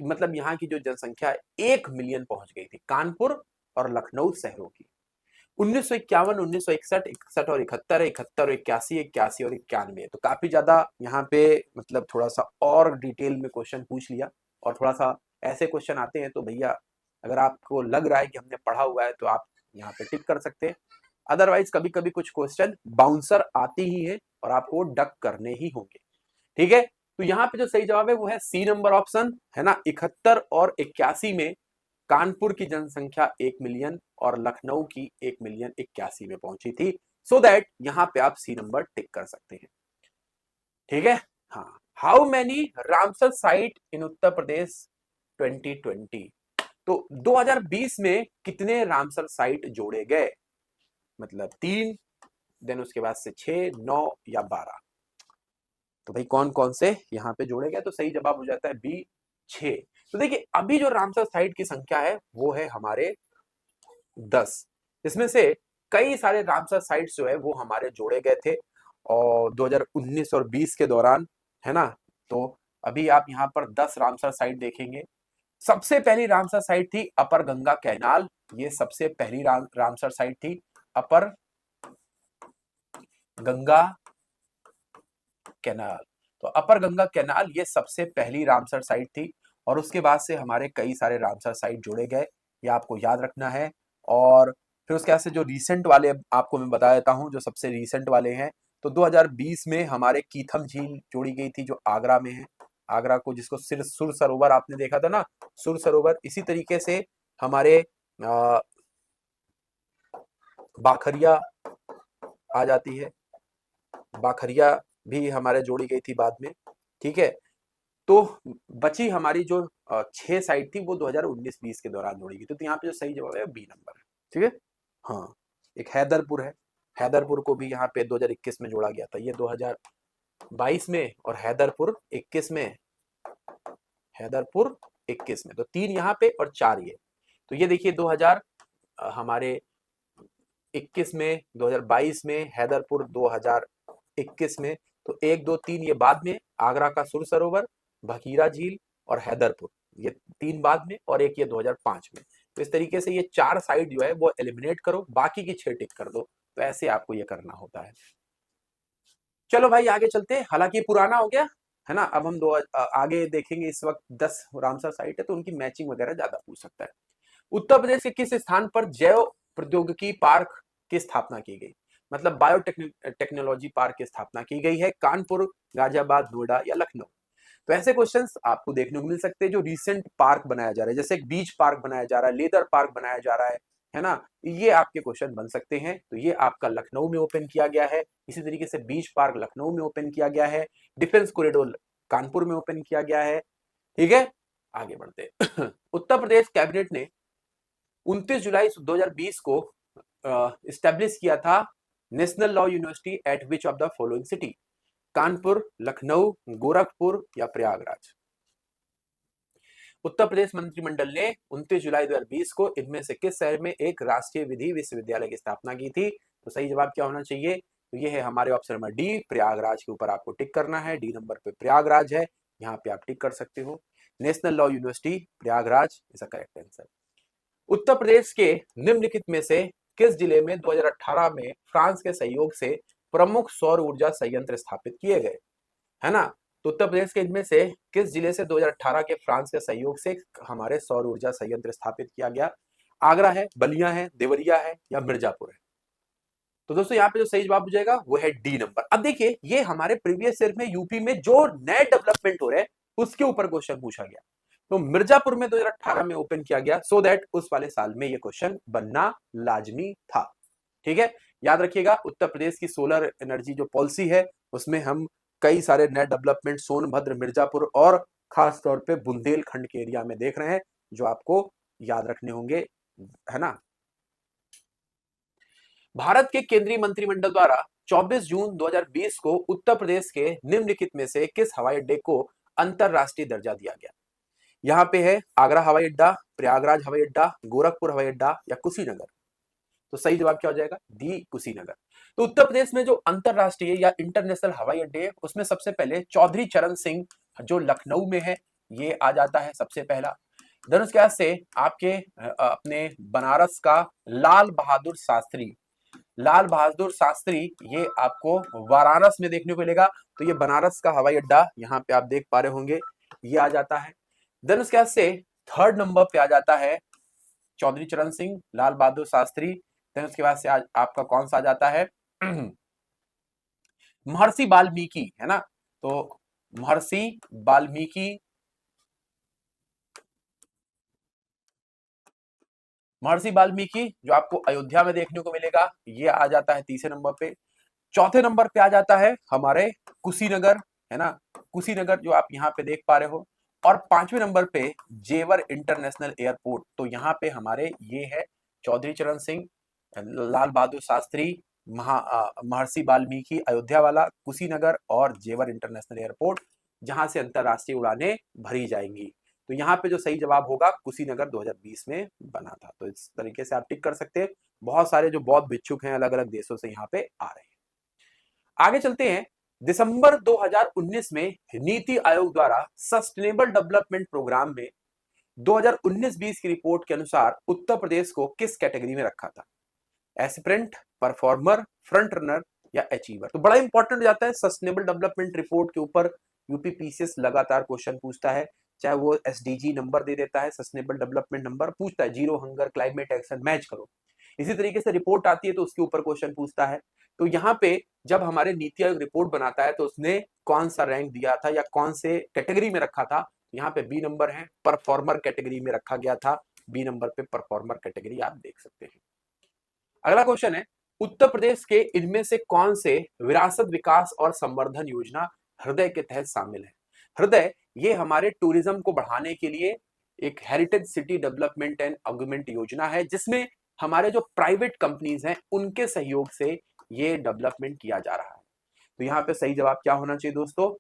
मतलब यहाँ की जो जनसंख्या 1 मिलियन पहुंच गई थी, कानपुर और लखनऊ शहरों की। 1951, 1961, 61 और 71, 71 और 81, 81 और 91। तो काफी ज्यादा यहाँ पे मतलब थोड़ा सा और डिटेल में क्वेश्चन पूछ लिया, और थोड़ा सा ऐसे क्वेश्चन आते हैं तो भैया अगर आपको लग रहा है कि हमने पढ़ा हुआ है तो आप यहाँ पे टिक कर सकते हैं। अदरवाइज कभी कभी कुछ क्वेश्चन बाउंसर आती ही है और आपको डक करने ही होंगे। ठीक है, तो यहाँ पे जो सही जवाब है वो है सी नंबर ऑप्शन, है ना। 71 और 81 में कानपुर की जनसंख्या 1 मिलियन और लखनऊ की 1 मिलियन 81 में पहुंची थी। सो दैट यहां पे आप सी नंबर टिक कर सकते हैं। ठीक है, हाँ। हाउ मैनी रामसर साइट इन उत्तर प्रदेश 2020? तो 2020 में कितने रामसर साइट जोड़े गए? मतलब 3, देन उसके बाद से 6, 9 या 12। तो भाई कौन कौन से यहाँ पे जोड़े गए, तो सही जवाब हो जाता है बी 6। तो देखिए अभी जो रामसर साइट की संख्या है वो है हमारे 10। इसमें से कई सारे रामसर साइट्स जो है वो हमारे जोड़े गए थे और 2019 और 20 के दौरान, है ना। तो अभी आप यहाँ पर 10 रामसर साइट देखेंगे। सबसे पहली रामसर साइट थी अपर गंगा कैनाल, ये सबसे पहली रामसर साइट थी, अपर गंगा कैनाल। तो अपर गंगा कैनाल ये सबसे पहली रामसर साइट थी और उसके बाद से हमारे कई सारे रामसर साइट जोड़े गए, ये आपको याद रखना है। और फिर उसके बाद से जो रीसेंट वाले आपको मैं बता देता हूँ, जो सबसे रीसेंट वाले हैं, तो 2020 में हमारे कीथम झील जोड़ी गई थी जो आगरा में है। आगरा को जिसको सिर सुर सरोवर आपने देखा था ना, सुर सरोवर, इसी तरीके से हमारे बाखरिया आ जाती है, बाखरिया भी हमारे जोड़ी गई थी बाद में, ठीक है। तो बची हमारी जो 6 साइट थी वो 2019-20 के दौरान जोड़ी गई, तो यहाँ पे जो सही जवाब है बी नंबर है, ठीक है। हाँ, एक हैदरपुर है, हैदरपुर को भी यहाँ पे 2021 में जोड़ा गया था, ये 2022 में और हैदरपुर 21 में, हैदरपुर 21 में, तो 3 यहाँ पे और 4 ये। तो ये देखिए 2000 हमारे 21 में, 2022 में, हैदरपुर 2021 में, तो 1, 2, 3 ये बाद में, आगरा का सुर सरोवर, भकीरा झील और हैदरपुर ये 3 बाद में और एक ये 2005 में। तो इस तरीके से ये 4 साइट जो है वो एलिमिनेट करो, बाकी की 6 टिक कर दो, तो ऐसे आपको ये करना होता है। चलो भाई आगे चलते हैं, हालांकि पुराना हो गया है ना, अब हम आगे देखेंगे। इस वक्त 10 रामसर साइट है तो उनकी मैचिंग वगैरह ज्यादा पूछ सकता है। उत्तर प्रदेश के किस स्थान पर जैव प्रौद्योगिकी पार्क की स्थापना की गई, मतलब बायोटेक्नोलॉजी पार्क की स्थापना की गई है, कानपुर, गाजियाबाद, नोएडा या लखनऊ। तो ऐसे क्वेश्चंस आपको देखने को मिल सकते हैं जो रिसेंट पार्क बनाया जा रहा है, जैसे एक बीच पार्क बनाया जा रहा है, लेदर पार्क बनाया जा रहा है ना, ये आपके क्वेश्चन बन सकते हैं। तो ये आपका लखनऊ में ओपन किया गया है, इसी तरीके से बीच पार्क लखनऊ में ओपन किया गया है, डिफेंस कॉरिडोर कानपुर में ओपन किया गया है, ठीक है। आगे बढ़ते उत्तर प्रदेश कैबिनेट ने 29 जुलाई 2020 को इस्टेब्लिश किया था national law university eight which of the following city, Kanpur, Lucknow, Gorakhpur या प्रयागराज। उत्तर प्रदेश मंत्रिमंडल ने 29 जुलाई 2020 को इनमें से किस शहर में एक राष्ट्रीय विधि विश्वविद्यालय की स्थापना की थी, तो सही जवाब क्या होना चाहिए, तो ये है हमारे ऑप्शन नंबर डी, प्रयागराज के ऊपर आपको टिक करना है, डी नंबर पे प्रयागराज है, यहाँ पे आप टिक कर सकते हो। National law university Prayagraj is a correct answer. Uttar Pradesh के निम्नलिखित में से किस जिले में 2018 में फ्रांस के सहयोग से प्रमुख सौर ऊर्जा संयंत्र स्थापित किए गए, है ना। तो उत्तर प्रदेश के इनमें से किस जिले से 2018 के फ्रांस के सहयोग से हमारे सौर ऊर्जा संयंत्र स्थापित किया गया, आगरा है, बलिया है, देवरिया है या मिर्जापुर है। तो दोस्तों यहाँ पे जो सही जवाब हो जाएगा वो है डी नंबर। अब देखिए ये हमारे प्रीवियस ईयर में यूपी में जो नए डेवलपमेंट हो रहे हैं उसके ऊपर क्वेश्चन पूछा गया, तो मिर्जापुर में 2018 में ओपन किया गया, सो दैट उस वाले साल में ये क्वेश्चन बनना लाजमी था, ठीक है। याद रखिएगा उत्तर प्रदेश की सोलर एनर्जी जो पॉलिसी है उसमें हम कई सारे नए डेवलपमेंट सोनभद्र, मिर्जापुर और खास तौर पे बुंदेलखंड के एरिया में देख रहे हैं, जो आपको याद रखने होंगे, है ना। भारत के केंद्रीय मंत्रिमंडल द्वारा 24 जून 2020 को उत्तर प्रदेश के निम्नलिखित में से किस हवाई अड्डे को अंतरराष्ट्रीय दर्जा दिया गया, यहाँ पे है आगरा हवाई अड्डा, प्रयागराज हवाई अड्डा, गोरखपुर हवाई अड्डा या कुशीनगर। तो सही जवाब क्या हो जाएगा, डी कुशीनगर। तो उत्तर प्रदेश में जो अंतरराष्ट्रीय या इंटरनेशनल हवाई अड्डे है उसमें सबसे पहले चौधरी चरण सिंह जो लखनऊ में है ये आ जाता है सबसे पहला। धनुष क्या से आपके अपने बनारस का लाल बहादुर शास्त्री, लाल बहादुर शास्त्री ये आपको वाराणसी में देखने को मिलेगा, तो ये बनारस का हवाई अड्डा यहाँ पे आप देख पा रहे होंगे ये आ जाता है। देन उसके बाद से थर्ड नंबर पे आ जाता है चौधरी चरण सिंह, लाल बहादुर शास्त्री। देन उसके बाद से आज आपका कौन सा आ जाता है महर्षि वाल्मीकि, है ना। तो महर्षि वाल्मीकि, महर्षि वाल्मीकि जो आपको अयोध्या में देखने को मिलेगा ये आ जाता है तीसरे नंबर पे। चौथे नंबर पे आ जाता है हमारे कुशीनगर, है ना, कुशीनगर जो आप यहाँ पे देख पा रहे हो। और पांचवें नंबर पे जेवर इंटरनेशनल एयरपोर्ट, तो यहाँ पे हमारे ये है चौधरी चरण सिंह, लाल बहादुर शास्त्री महर्षि वाल्मीकि अयोध्या वाला, कुशीनगर और जेवर इंटरनेशनल एयरपोर्ट, जहां से अंतरराष्ट्रीय उड़ानें भरी जाएंगी। तो यहाँ पे जो सही जवाब होगा कुशीनगर 2020 में बना था। तो इस तरीके से आप टिक कर सकते हैं। बहुत सारे जो बौद्ध भिक्षुक हैं अलग अलग देशों से यहाँ पे आ रहे हैं। आगे चलते हैं। दिसंबर 2019 में नीति आयोग द्वारा सस्टेनेबल डेवलपमेंट प्रोग्राम में 2019-20 की रिपोर्ट के अनुसार उत्तर प्रदेश को किस कैटेगरी में रखा था? एस्पिरेंट, परफॉर्मर, फ्रंट रनर या अचीवर? तो बड़ा इंपॉर्टेंट हो जाता है। सस्टेनेबल डेवलपमेंट रिपोर्ट के ऊपर यूपी पीसीएस लगातार क्वेश्चन पूछता है, चाहे वो एसडीजी नंबर दे देता है, सस्टेनेबल डेवलपमेंट नंबर पूछता है, zero hunger climate action match करो। इसी तरीके से रिपोर्ट आती है तो उसके ऊपर क्वेश्चन पूछता है। तो यहाँ पे जब हमारे नीति आयोग रिपोर्ट बनाता है तो उसने कौन सा रैंक दिया था या कौन से कैटेगरी में रखा था? यहाँ पे बी नंबर है, परफॉर्मर कैटेगरी में रखा गया था। बी नंबर पे परफॉर्मर कैटेगरी आप देख सकते हैं। अगला क्वेश्चन है, उत्तर प्रदेश के इनमें से कौन से विरासत विकास और संवर्धन योजना हृदय के तहत शामिल है? हृदय ये हमारे टूरिज्म को बढ़ाने के लिए एक heritage city development and augment योजना है, जिसमें हमारे जो प्राइवेट कंपनीज हैं उनके सहयोग से ये डेवलपमेंट किया जा रहा है। तो यहाँ पे सही जवाब क्या होना चाहिए दोस्तों?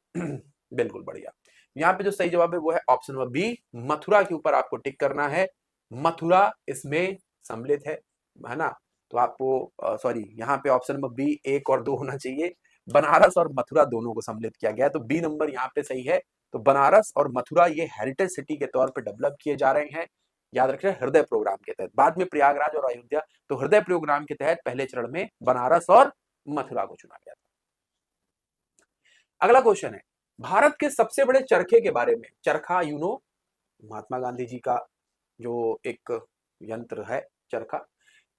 बिल्कुल बढ़िया। यहाँ पे जो सही जवाब है वो है ऑप्शन नंबर बी, मथुरा के ऊपर आपको टिक करना है। मथुरा इसमें सम्मिलित है ना? तो आपको सॉरी, यहाँ पे ऑप्शन नंबर बी 1 और 2 होना चाहिए। बनारस और मथुरा दोनों को सम्मिलित किया गया है, तो बी नंबर यहाँ पे सही है। तो बनारस और मथुरा ये हेरिटेज सिटी के तौर पे डेवलप किए जा रहे हैं। याद रखिए हृदय प्रोग्राम के तहत, बाद में प्रयागराज और अयोध्या। तो हृदय प्रोग्राम के तहत पहले चरण में बनारस और मथुरा को चुना गया था। अगला क्वेश्चन है, भारत के सबसे बड़े चरखे के बारे में। चरखा महात्मा गांधी जी का जो एक यंत्र है चरखा।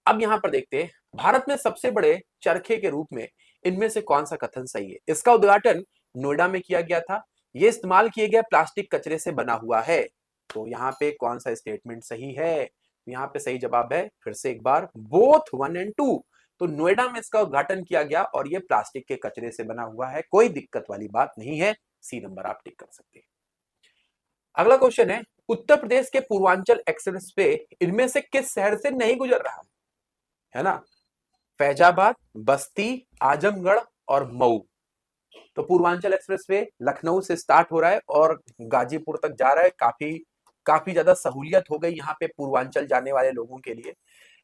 अब यहां पर देखते हैं, भारत में सबसे बड़े चरखे के रूप में इनमें से कौन सा कथन सही है? इसका उद्घाटन नोएडा में किया गया था। यह इस्तेमाल किए गए प्लास्टिक कचरे से बना हुआ है। तो यहाँ पे कौन सा स्टेटमेंट सही है? यहाँ पे सही जवाब है फिर से एक बार बोथ 1 और 2। तो नोएडा में इसका उद्घाटन किया गया और ये प्लास्टिक के कचरे से बना हुआ है, कोई दिक्कत वाली बात नहीं है। सी नंबर आप टिक कर सकते हैं। अगला क्वेश्चन है, उत्तर प्रदेश के पूर्वांचल एक्सप्रेस वे इनमें से किस शहर से नहीं गुजर रहा है ना? फैजाबाद, बस्ती, आजमगढ़ और मऊ। तो पूर्वांचल एक्सप्रेस वे लखनऊ से स्टार्ट हो रहा है और गाजीपुर तक जा रहा है। काफी ज्यादा सहूलियत हो गई यहाँ पे पूर्वांचल जाने वाले लोगों के लिए।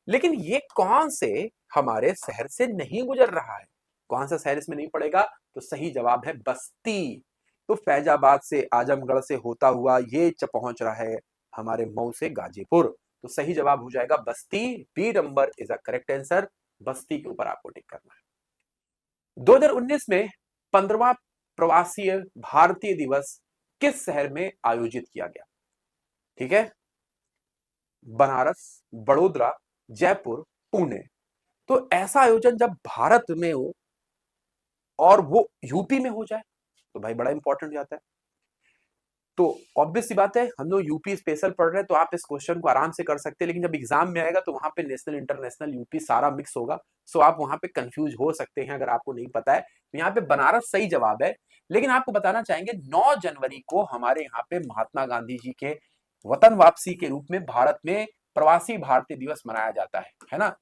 लेकिन ये कौन से हमारे शहर से नहीं गुजर रहा है? कौन सा शहर इसमें नहीं पड़ेगा? तो सही जवाब है बस्ती। तो फैजाबाद से, आजमगढ़ से होता हुआ ये पहुंच रहा है हमारे मऊ से गाजीपुर। तो सही जवाब हो जाएगा Basti. B number is a correct answer. Basti के ऊपर आपको टिक करना है। 2019 में 15वां प्रवासी भारतीय दिवस किस शहर में आयोजित किया गया? ठीक है, बनारस, बड़ोदरा, जयपुर, पुणे। तो ऐसा आयोजन जब भारत में हो और वो यूपी में हो जाए तो भाई बड़ा इंपॉर्टेंट जाता है। तो ऑब्वियस सी बात है, हम लोग यूपी स्पेशल पढ़ रहे हैं तो आप इस क्वेश्चन को आराम से कर सकते हैं, लेकिन जब एग्जाम में आएगा तो वहां पे नेशनल, इंटरनेशनल, यूपी सारा मिक्स होगा। सो आप वहां पे कंफ्यूज हो सकते हैं अगर आपको नहीं पता है। तो यहाँ पे बनारस सही जवाब है। लेकिन आपको बताना चाहेंगे 9 जनवरी को हमारे यहाँ पे महात्मा गांधी जी के वतन वापसी के रूप में भारत में प्रवासी भारतीय दिवस मनाया जाता है ना?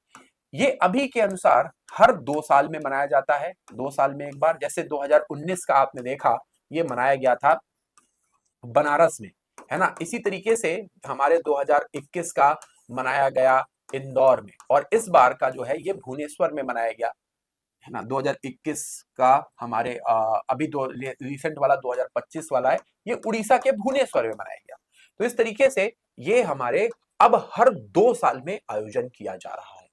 ये अभी के अनुसार हर 2 साल में मनाया जाता है, 2 साल में एक बार। जैसे 2019 का आपने देखा, ये मनाया गया था बनारस में, है ना? इसी तरीके से हमारे 2021 का मनाया गया इंदौर में, और इस बार का जो है ये भुवनेश्वर में मनाया गया, है ना? 2021 का हमारे अभी रिसेंट वाला 2025 वाला है, ये उड़ीसा के भुवनेश्वर में मनाया गया। तो इस तरीके से ये हमारे अब हर 2 साल में आयोजन किया जा रहा है।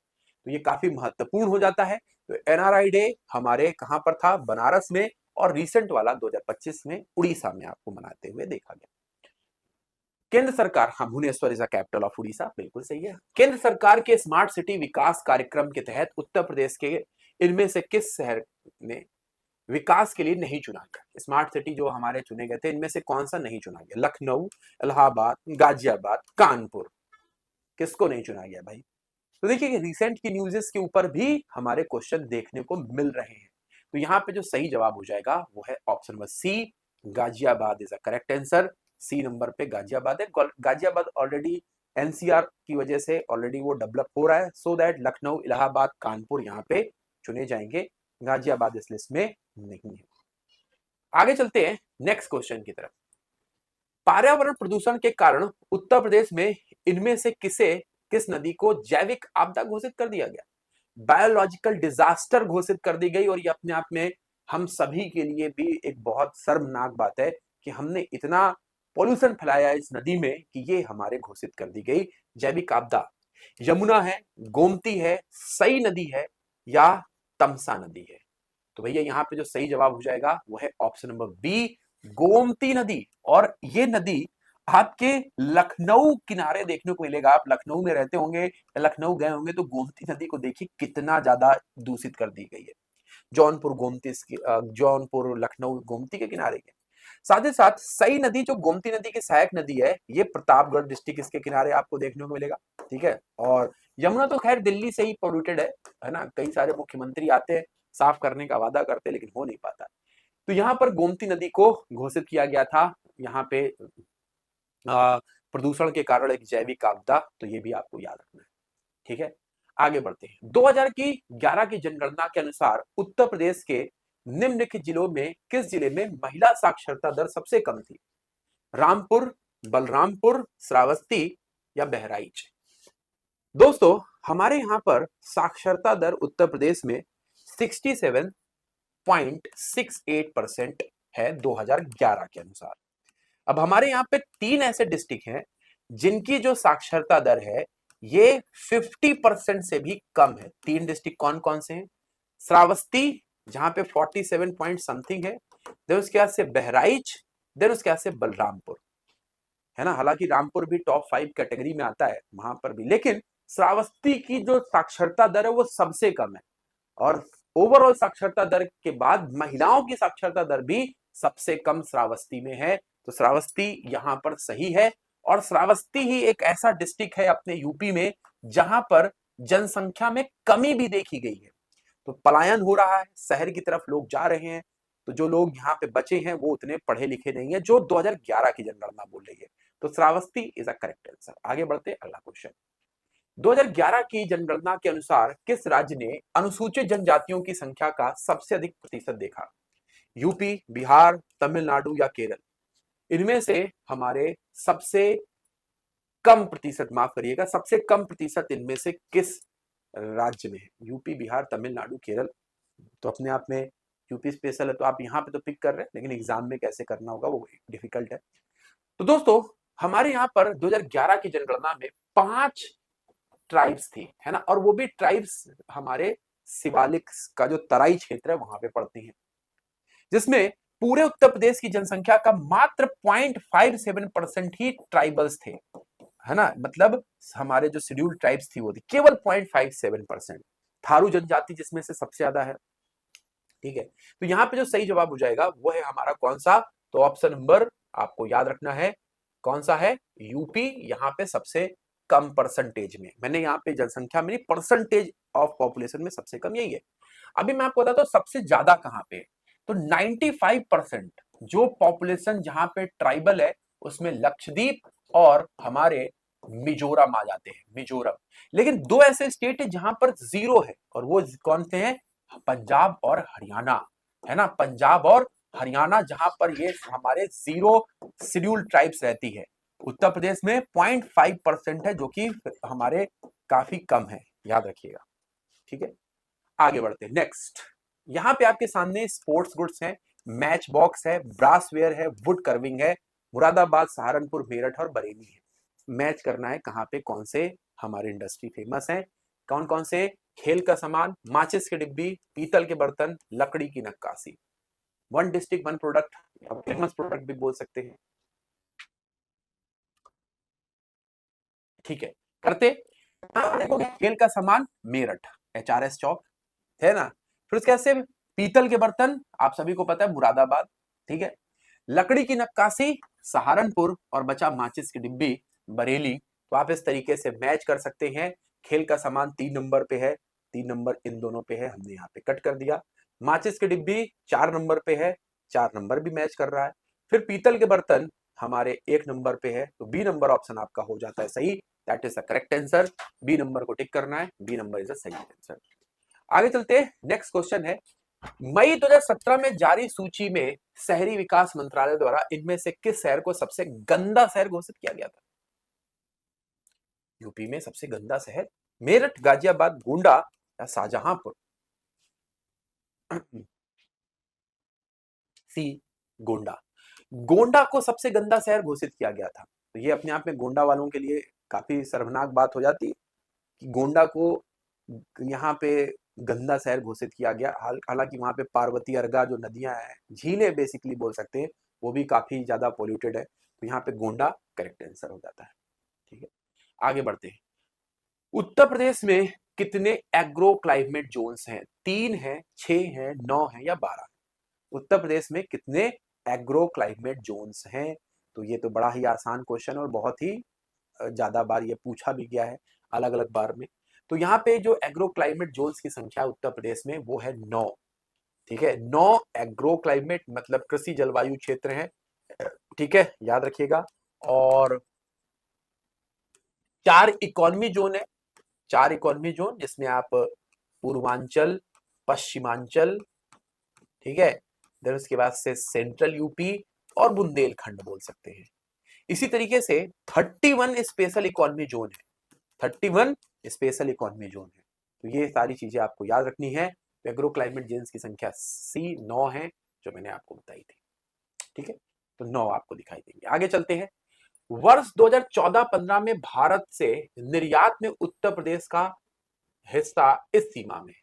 तो ये काफी महत्वपूर्ण हो जाता है। तो एनआरआई डे हमारे कहां पर था? बनारस में। और रिसेंट वाला 2025 में उड़ीसा में आपको मनाते हुए देखा गया। केंद्र सरकार, हाँ, Bhubaneswar is a capital of Orissa, बिल्कुल सही है। केंद्र सरकार के स्मार्ट सिटी विकास कार्यक्रम के तहत उत्तर प्रदेश के इनमें से किस शहर ने विकास के लिए नहीं चुना गया? स्मार्ट सिटी जो हमारे चुने गए थे इनमें से कौन सा नहीं चुना गया? लखनऊ, इलाहाबाद, गाजियाबाद, कानपुर। किसको नहीं चुना गया भाई? तो देखिए रिसेंट की न्यूज़ेस के ऊपर भी हमारे क्वेश्चन देखने को मिल रहे हैं। तो यहाँ पे जो सही जवाब हो जाएगा वो है option number C, Ghaziabad is a correct answer. C number पे गाजियाबाद है। गाजियाबाद ऑलरेडी एनसीआर की वजह से ऑलरेडी वो डेवलप हो रहा है, सो दैट लखनऊ, इलाहाबाद, कानपुर यहाँ पे चुने जाएंगे, गाजियाबाद इस लिस्ट में नहीं है। आगे चलते हैं नेक्स्ट क्वेश्चन की तरफ। पर्यावरण प्रदूषण के कारण उत्तर प्रदेश में इनमें से किस नदी को जैविक आपदा घोषित कर दिया गया? बायोलॉजिकल डिजास्टर घोषित कर दी गई, और ये अपने आप में हम सभी के लिए भी एक बहुत शर्मनाक बात है कि हमने इतना पॉल्यूशन फैलाया इस नदी में कि ये हमारे घोषित कर दी गई जैविक आपदा। यमुना है, गोमती है, सई नदी है, या तमसा नदी है? तो भैया यहाँ पे जो सही जवाब हो जाएगा वो है ऑप्शन नंबर बी, गोमती नदी। और ये नदी आपके लखनऊ किनारे देखने को मिलेगा। आप लखनऊ में रहते होंगे या लखनऊ गए होंगे तो गोमती नदी को देखिए कितना ज्यादा दूषित कर दी गई है। जौनपुर लखनऊ गोमती के किनारे के साथ ही साथ सई नदी जो गोमती नदी की सहायक नदी है, ये प्रतापगढ़ डिस्ट्रिक्ट इसके किनारे आपको देखने को मिलेगा। ठीक है, और यमुना तो खैर दिल्ली से ही पोल्यूटेड है ना। कई सारे मुख्यमंत्री आते हैं, साफ करने का वादा करते, लेकिन हो नहीं पाता। तो यहाँ पर गोमती नदी को घोषित किया गया था यहाँ पे प्रदूषण के कारण एक जैविक आपदा। तो ये भी आपको याद रखना है। ठीक है, आगे बढ़ते हैं। 2011 की जनगणना के अनुसार उत्तर प्रदेश के निम्नलिखित जिलों में किस जिले में महिला साक्षरता दर सबसे कम थी? रामपुर, बलरामपुर, श्रावस्ती या बहराइच? दोस्तों, हमारे यहाँ पर साक्षरता दर उत्तर प्रदेश में 67.68% है 2011 के अनुसार। अब हमारे यहाँ पे 3 ऐसे डिस्ट्रिक्ट हैं जिनकी जो साक्षरता दर है ये 50% से भी कम है। 3 डिस्ट्रिक्ट कौन कौन से हैं? श्रावस्ती जहां पे 47 पॉइंट समथिंग है, देन उसके बाद से बहराइच, देन उसके बाद से बलरामपुर, है ना। हालांकि रामपुर भी टॉप 5 कैटेगरी में आता है वहां पर भी, लेकिन श्रावस्ती की जो साक्षरता दर है वो सबसे कम है। और ओवरऑल साक्षरता दर के बाद महिलाओं की साक्षरता दर भी सबसे कम श्रावस्ती में है। तो श्रावस्ती यहां पर सही है। और श्रावस्ती ही एक ऐसा डिस्ट्रिक्ट है अपने यूपी में जहां पर जनसंख्या में कमी भी देखी गई है। तो पलायन हो रहा है, शहर की तरफ लोग जा रहे हैं। तो जो लोग यहाँ पे बचे हैं वो उतने पढ़े लिखे नहीं है, जो 2011 की जनगणना बोल रही है। तो Shravasti is a correct answer. आगे बढ़ते हैं, अगला क्वेश्चन। 2011 की जनगणना के अनुसार किस राज्य ने अनुसूचित जनजातियों की संख्या का सबसे अधिक प्रतिशत देखा? यूपी, बिहार, तमिलनाडु या केरल? इनमें से हमारे सबसे कम प्रतिशत, माफ करिएगा, सबसे कम प्रतिशत इनमें से किस राज्य में है? यूपी, बिहार, तमिलनाडु, केरल? तो अपने आप में यूपी स्पेशल है तो आप यहाँ पे तो पिक कर रहे हैं, लेकिन एग्जाम में कैसे करना होगा वो डिफिकल्ट है। तो दोस्तों, हमारे यहाँ पर 2011 की जनगणना में 5 ट्राइब्स थी, है ना। और वो भी ट्राइब्स हमारे शिवालिक का जो तराई क्षेत्र है वहां पे पड़ती हैं, जिसमें पूरे उत्तर प्रदेश की जनसंख्या का मात्र 0.57% ही ट्राइबल्स थे, है ना। मतलब हमारे जो शेड्यूल्ड ट्राइब्स थी वो थी केवल 0.57%। थारू जनजाति जिसमें से सबसे ज्यादा है। ठीक है, तो यहाँ पे जो सही जवाब हो जाएगा वो है हमारा कौन सा? तो ऑप्शन नंबर आपको याद रखना है, कौन सा है? यूपी। यहाँ पे सबसे कम परसेंटेज में, मैंने यहाँ पे जनसंख्या में परसेंटेज ऑफ पॉपुलेशन में सबसे कम यही है। अभी मैं आपको बताता हूँ सबसे ज्यादा कहाँ पे। तो 95% जो पॉपुलेशन जहां पे ट्राइबल है उसमें लक्षद्वीप और हमारे मिजोरम आ जाते हैं, मिजोरम। लेकिन 2 ऐसे स्टेट है जहां पर 0 है, और वो कौन से हैं? पंजाब और हरियाणा, है ना। पंजाब और हरियाणा जहां पर ये हमारे 0 शेड्यूल्ड ट्राइब्स रहती है। उत्तर प्रदेश में 0.5% है, जो कि हमारे काफी कम है, याद रखिएगा। ठीक है, आगे बढ़ते हैं। नेक्स्ट, यहां पे आपके सामने स्पोर्ट्स गुड्स हैं, मैच बॉक्स है, ब्रासवेयर है, वुड कर्विंग है, मुरादाबाद, सहारनपुर, मेरठ और बरेली है। मैच करना है कहां पे कौन से हमारे इंडस्ट्री फेमस हैं, कौन कौन से? खेल का सामान, माचिस के डिब्बी, पीतल के बर्तन, लकड़ी की नक्काशी। 1 डिस्ट्रिक्ट 1 प्रोडक्ट, फेमस प्रोडक्ट भी बोल सकते हैं। ठीक है, करते खेल का सामान मेरठ, HRS चौक, है ना। फिर उसके से पीतल के बर्तन आप सभी को पता है मुरादाबाद। ठीक है, लकड़ी की नक्काशी सहारनपुर, और बचा माचिस की डिब्बी बरेली। तो आप इस तरीके से मैच कर सकते हैं। खेल का सामान 3 नंबर पे है, 3 नंबर इन दोनों पे है, हमने यहाँ पे कट कर दिया। माचिस की डिब्बी 4 नंबर पे है, 4 नंबर भी मैच कर रहा है। फिर पीतल के बर्तन हमारे 1 नंबर पे है, तो बी नंबर ऑप्शन आपका हो जाता है सही। That is the correct answer. B number को टिक करना है, बी नंबर इज द सही आंसर। आगे चलते हैं। नेक्स्ट क्वेश्चन है, मई 2017 में जारी सूची में शहरी विकास मंत्रालय द्वारा इनमें से किस शहर को सबसे गंदा शहर घोषित किया गया था? यूपी में सबसे गंदा शहर मेरठ, गाजियाबाद, गोंडा या शाहजहांपुर? सी, गोंडा। गोंडा को सबसे गंदा शहर घोषित किया गया था। तो ये अपने आप में गोंडा वालों के लिए काफी शर्मनाक बात हो जाती है कि गोंडा को यहाँ पे गंदा शहर घोषित किया गया। हालांकि वहां पे पार्वती, अर्गा जो नदियां हैं, झीलें बेसिकली बोल सकते हैं, वो भी काफी ज्यादा पोल्यूटेड है। तो यहाँ पे गोंडा करेक्ट आंसर हो जाता है। ठीक है, आगे बढ़ते हैं। उत्तर प्रदेश में कितने एग्रो क्लाइमेट जोन्स हैं? 3 हैं, 6 हैं, 9 हैं या 12? उत्तर प्रदेश में कितने एग्रो क्लाइमेट जोन्स हैं? तो ये तो बड़ा ही आसान क्वेश्चन और बहुत ही ज्यादा बार ये पूछा भी गया है अलग अलग बार में। तो यहाँ पे जो एग्रो क्लाइमेट जोन्स की संख्या उत्तर प्रदेश में वो है 9। ठीक है, 9 एग्रो क्लाइमेट मतलब कृषि जलवायु क्षेत्र है। ठीक है, याद रखिएगा। और 4 इकोनॉमी जोन है, 4 इकोनॉमी जोन जिसमें आप पूर्वांचल, पश्चिमांचल, ठीक है, देन उसके बाद से सेंट्रल यूपी और बुंदेलखंड बोल सकते हैं। इसी तरीके से 31 स्पेशल इकोनॉमी जोन है, 31 स्पेशल इकोनॉमी जोन है। तो ये सारी चीजें आपको याद रखनी है। एग्रो क्लाइमेट जोन्स की संख्या सी 9 है जो मैंने आपको बताई थी। ठीक है, तो 9 आपको दिखाई देंगे। आगे चलते हैं। वर्ष 2014-15 में भारत से निर्यात में उत्तर प्रदेश का हिस्सा इस सीमा में।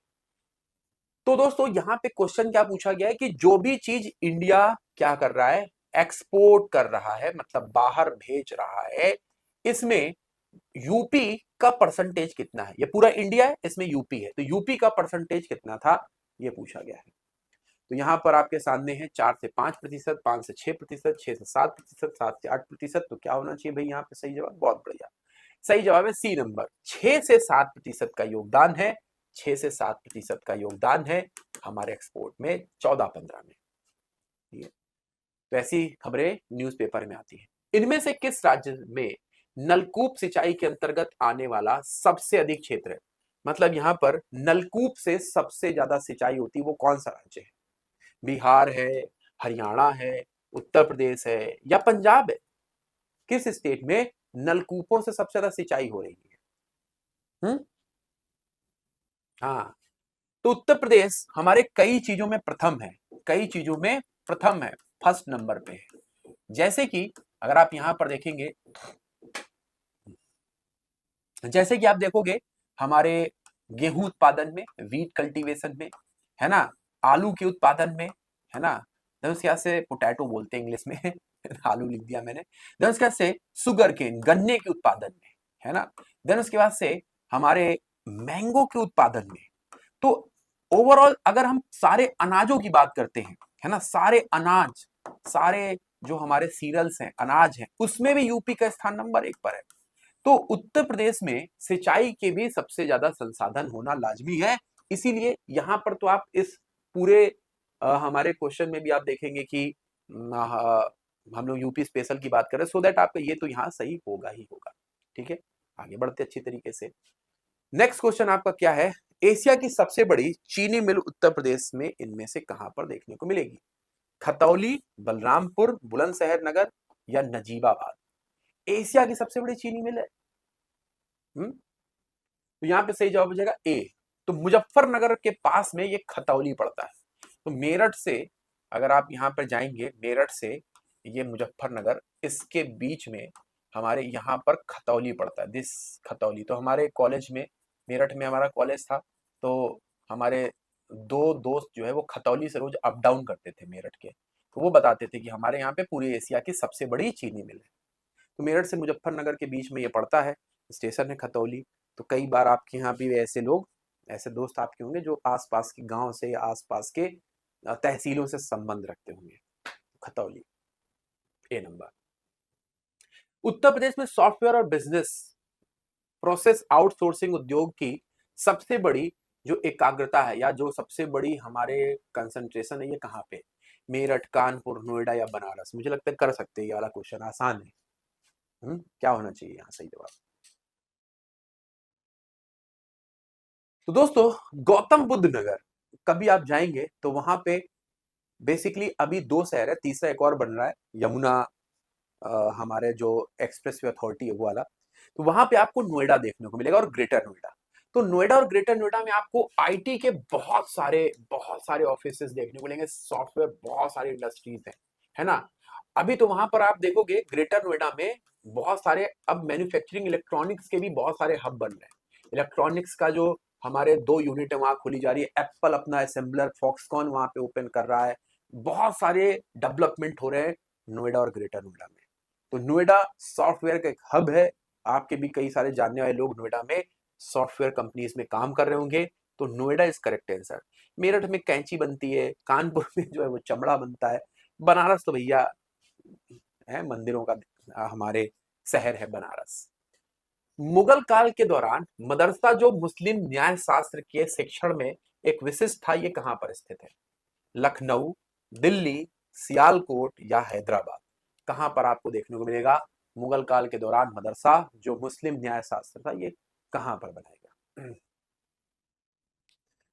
तो दोस्तों यहां पे क्वेश्चन क्या पूछा गया है कि जो भी चीज इंडिया क्या कर रहा है, एक्सपोर्ट कर रहा है, मतलब बाहर भेज रहा है, इसमें यूपी का परसेंटेज कितना है? ये पूरा इंडिया है, इसमें यूपी है, तो यूपी का परसेंटेज कितना था ये पूछा गया है। तो यहां पर आपके सामने है 4 से 5%, 5 से 6%, 6 से 7%, 7 से 8%। तो क्या होना चाहिए भाई यहाँ पे सही जवाब? बहुत बढ़िया, सही जवाब है सी नंबर, 6 से 7% का योगदान है। 6 से 7% का योगदान है हमारे एक्सपोर्ट में 14-15 में। तो ऐसी खबरें न्यूज़पेपर में आती है। इनमें से किस राज्य में नलकूप सिंचाई के अंतर्गत आने वाला सबसे अधिक क्षेत्र है? मतलब यहां पर नलकूप से सबसे ज्यादा सिंचाई होती है, वो कौन सा राज्य है? बिहार है, हरियाणा है, उत्तर प्रदेश है या पंजाब है? किस स्टेट में नलकूपों से सबसे ज्यादा सिंचाई हो रही है? हाँ, तो उत्तर प्रदेश हमारे कई चीजों में प्रथम है, कई चीजों में प्रथम है, फर्स्ट नंबर पे है। जैसे कि अगर आप यहां पर देखेंगे, जैसे कि आप देखोगे हमारे गेहूं उत्पादन में, वीट कल्टीवेशन में, है ना, आलू के उत्पादन में, है ना, देन उसके बाद से पोटैटो बोलते हैं इंग्लिश में आलू लिख दिया मैंने। देन उसके बाद से शुगर केन, गन्ने के उत्पादन में, है ना, देन उसके बाद से हमारे मैंगो के उत्पादन में। तो ओवरऑल अगर हम सारे अनाजों की बात करते हैं, है ना, सारे अनाज, सारे जो हमारे सीरियल्स हैं, अनाज हैं, उसमें भी यूपी का स्थान नंबर 1 पर है। तो उत्तर प्रदेश में सिंचाई के भी सबसे ज्यादा संसाधन होना लाजमी है। इसीलिए यहां पर तो आप इस पूरे हमारे क्वेश्चन में भी आप देखेंगे कि हम लोग यूपी स्पेशल की बात करें, सो दैट आपका ये तो यहाँ सही होगा ही होगा। ठीक है, आगे बढ़ते अच्छी तरीके से। नेक्स्ट क्वेश्चन आपका क्या है? एशिया की सबसे बड़ी चीनी मिल उत्तर प्रदेश में इनमें से कहां पर देखने को मिलेगी? खतौली, बलरामपुर, बुलंदशहर नगर या नजीबाबाद? एशिया की सबसे बड़ी चीनी मिल है। तो यहां पे सही जवाब हो जाएगा ए। तो मुजफ्फरनगर के पास में ये खतौली पड़ता है। तो मेरठ से अगर आप यहां पर जाएंगे, मेरठ से ये मुजफ्फरनगर, इसके बीच में हमारे यहाँ पर खतौली पड़ता है, दिस खतौली। तो हमारे कॉलेज में, मेरठ में हमारा कॉलेज था, तो हमारे 2 दोस्त जो है वो खतौली से रोज अप डाउन करते थे मेरठ के। तो वो बताते थे कि हमारे यहाँ पे पूरी एशिया की सबसे बड़ी चीनी मिल है। तो मेरठ से मुजफ्फरनगर के बीच में ये पड़ता है, स्टेशन है खतौली। तो कई बार आपके यहाँ भी ऐसे लोग, ऐसे दोस्त आपके होंगे जो आसपास के गांव से, आसपास के तहसीलों से संबंध रखते होंगे। खतौली ए नंबर। उत्तर प्रदेश में सॉफ्टवेयर और बिजनेस प्रोसेस आउटसोर्सिंग उद्योग की सबसे बड़ी जो एकाग्रता है या जो सबसे बड़ी हमारे कंसंट्रेशन है, ये कहाँ पे? मेरठ, कानपुर, नोएडा या बनारस? मुझे लगता है कर सकते हैं, ये वाला क्वेश्चन आसान है। क्या होना चाहिए यहाँ सही जवाब? तो दोस्तों, गौतम बुद्ध नगर कभी आप जाएंगे तो वहां पे बेसिकली अभी दो शहर है, तीसरा एक और बन रहा है, यमुना हमारे जो एक्सप्रेस वे अथॉरिटी है वो वाला। तो वहां पे आपको नोएडा देखने को मिलेगा और ग्रेटर नोएडा। तो नोएडा और ग्रेटर नोएडा में आपको आईटी के बहुत सारे ऑफिसेस देखने को मिलेंगे, सॉफ्टवेयर, बहुत सारी इंडस्ट्रीज है ना। अभी तो वहां पर आप देखोगे ग्रेटर नोएडा में बहुत सारे अब मैन्युफैक्चरिंग इलेक्ट्रॉनिक्स के भी बहुत सारे हब बन रहे हैं। इलेक्ट्रॉनिक्स का जो हमारे दो यूनिट है वहां खोली जा रही है, एप्पल अपना असेंबलर फॉक्सकॉन वहां पे ओपन कर रहा है, बहुत सारे डेवलपमेंट हो रहे हैं नोएडा और ग्रेटर नोएडा में। तो नोएडा सॉफ्टवेयर का एक हब है, आपके भी कई सारे जानने वाले लोग नोएडा में सॉफ्टवेयर कंपनीज में काम कर रहे होंगे, तो Noida is correct answer. Meerut में कैंची बनती है, कानपुर में जो है वो चमड़ा बनता है, बनारस तो भैया है मंदिरों का हमारे शहर है बनारस। मुगल काल के दौरान मदरसा जो मुस्लिम न्याय शास्त्र के शिक्षण में एक विशिष्ट था, ये कहां पर स्थित है? लखनऊ, दिल्ली, सियालकोट या हैदराबाद? कहां पर आपको देखने को मिलेगा मुगल काल के दौरान मदरसा जो मुस्लिम न्याय शास्त्र था, ये कहां पर बनाएगा?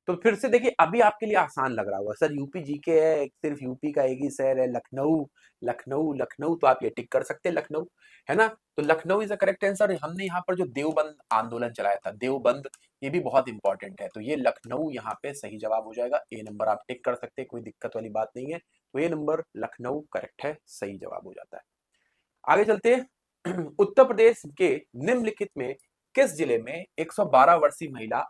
तो फिर से देखिए, अभी आपके लिए आसान लग रहा होगा, सर यूपी जीके है, सिर्फ यूपी का एक ही शहर है लखनऊ, लखनऊ लखनऊ, तो आप ये टिक कर सकते हैं लखनऊ, है ना। तो Lucknow is a correct answer. हमने यहाँ पर जो देवबंद आंदोलन चलाया था, देवबंद, ये भी बहुत इंपॉर्टेंट है, तो ये लखनऊ यहाँ पे सही जवाब हो जाएगा। ए नंबर आप टिक कर सकते हैं, कोई दिक्कत वाली बात नहीं है। तो ये नंबर लखनऊ करेक्ट है, सही जवाब हो जाता है। आगे चलते हैं। उत्तर प्रदेश के निम्नलिखित में किस जिले में 112 वर्षीय महिला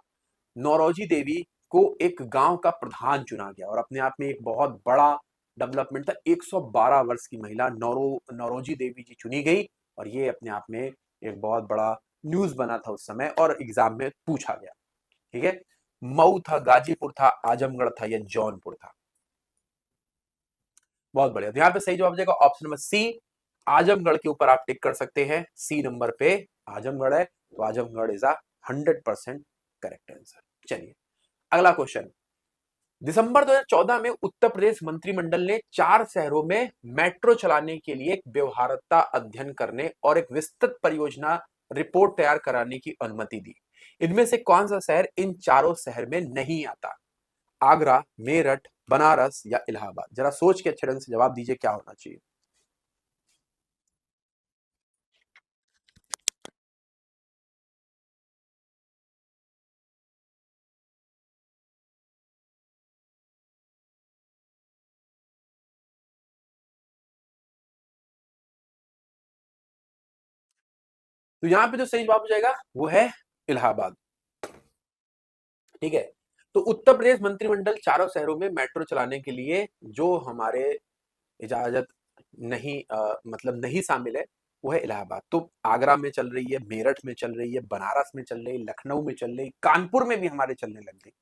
नौरोजी देवी को एक गांव का प्रधान चुना गया? और अपने आप में एक बहुत बड़ा डेवलपमेंट था, 112 वर्ष की महिला नौरोजी देवी जी चुनी गई, और ये अपने आप में एक बहुत बड़ा न्यूज बना था उस समय, और एग्जाम में पूछा गया। ठीक है, मऊ था, गाजीपुर था, आजमगढ़ था या जौनपुर था? बहुत बढ़िया, तो यहाँ पे सही जवाब हो जाएगा ऑप्शन नंबर सी, आजमगढ़ के ऊपर आप टिक कर सकते हैं, सी नंबर पे आजमगढ़ है, तो आजमगढ़ इज 100% करेक्ट आंसर। चलिए अगला क्वेश्चन। दिसंबर 2014 में उत्तर प्रदेश मंत्रिमंडल ने 4 शहरों में मेट्रो चलाने के लिए एक व्यवहार्यता अध्ययन करने और एक विस्तृत परियोजना रिपोर्ट तैयार कराने की अनुमति दी। इनमें से कौन सा शहर इन चारों शहर में नहीं आता? आगरा, मेरठ, बनारस या इलाहाबाद? जरा सोच के अच्छे ढंग से जवाब दीजिए, क्या होना चाहिए। तो यहां पे जो सही जवाब हो जाएगा वो है इलाहाबाद। ठीक है, तो उत्तर प्रदेश मंत्रिमंडल चारों शहरों में मेट्रो चलाने के लिए जो हमारे इजाजत नहीं मतलब नहीं शामिल है, वो है इलाहाबाद। तो आगरा में चल रही है, मेरठ में चल रही है, बनारस में चल रही है, लखनऊ में चल रही, कानपुर में भी हमारे चलने लग गई।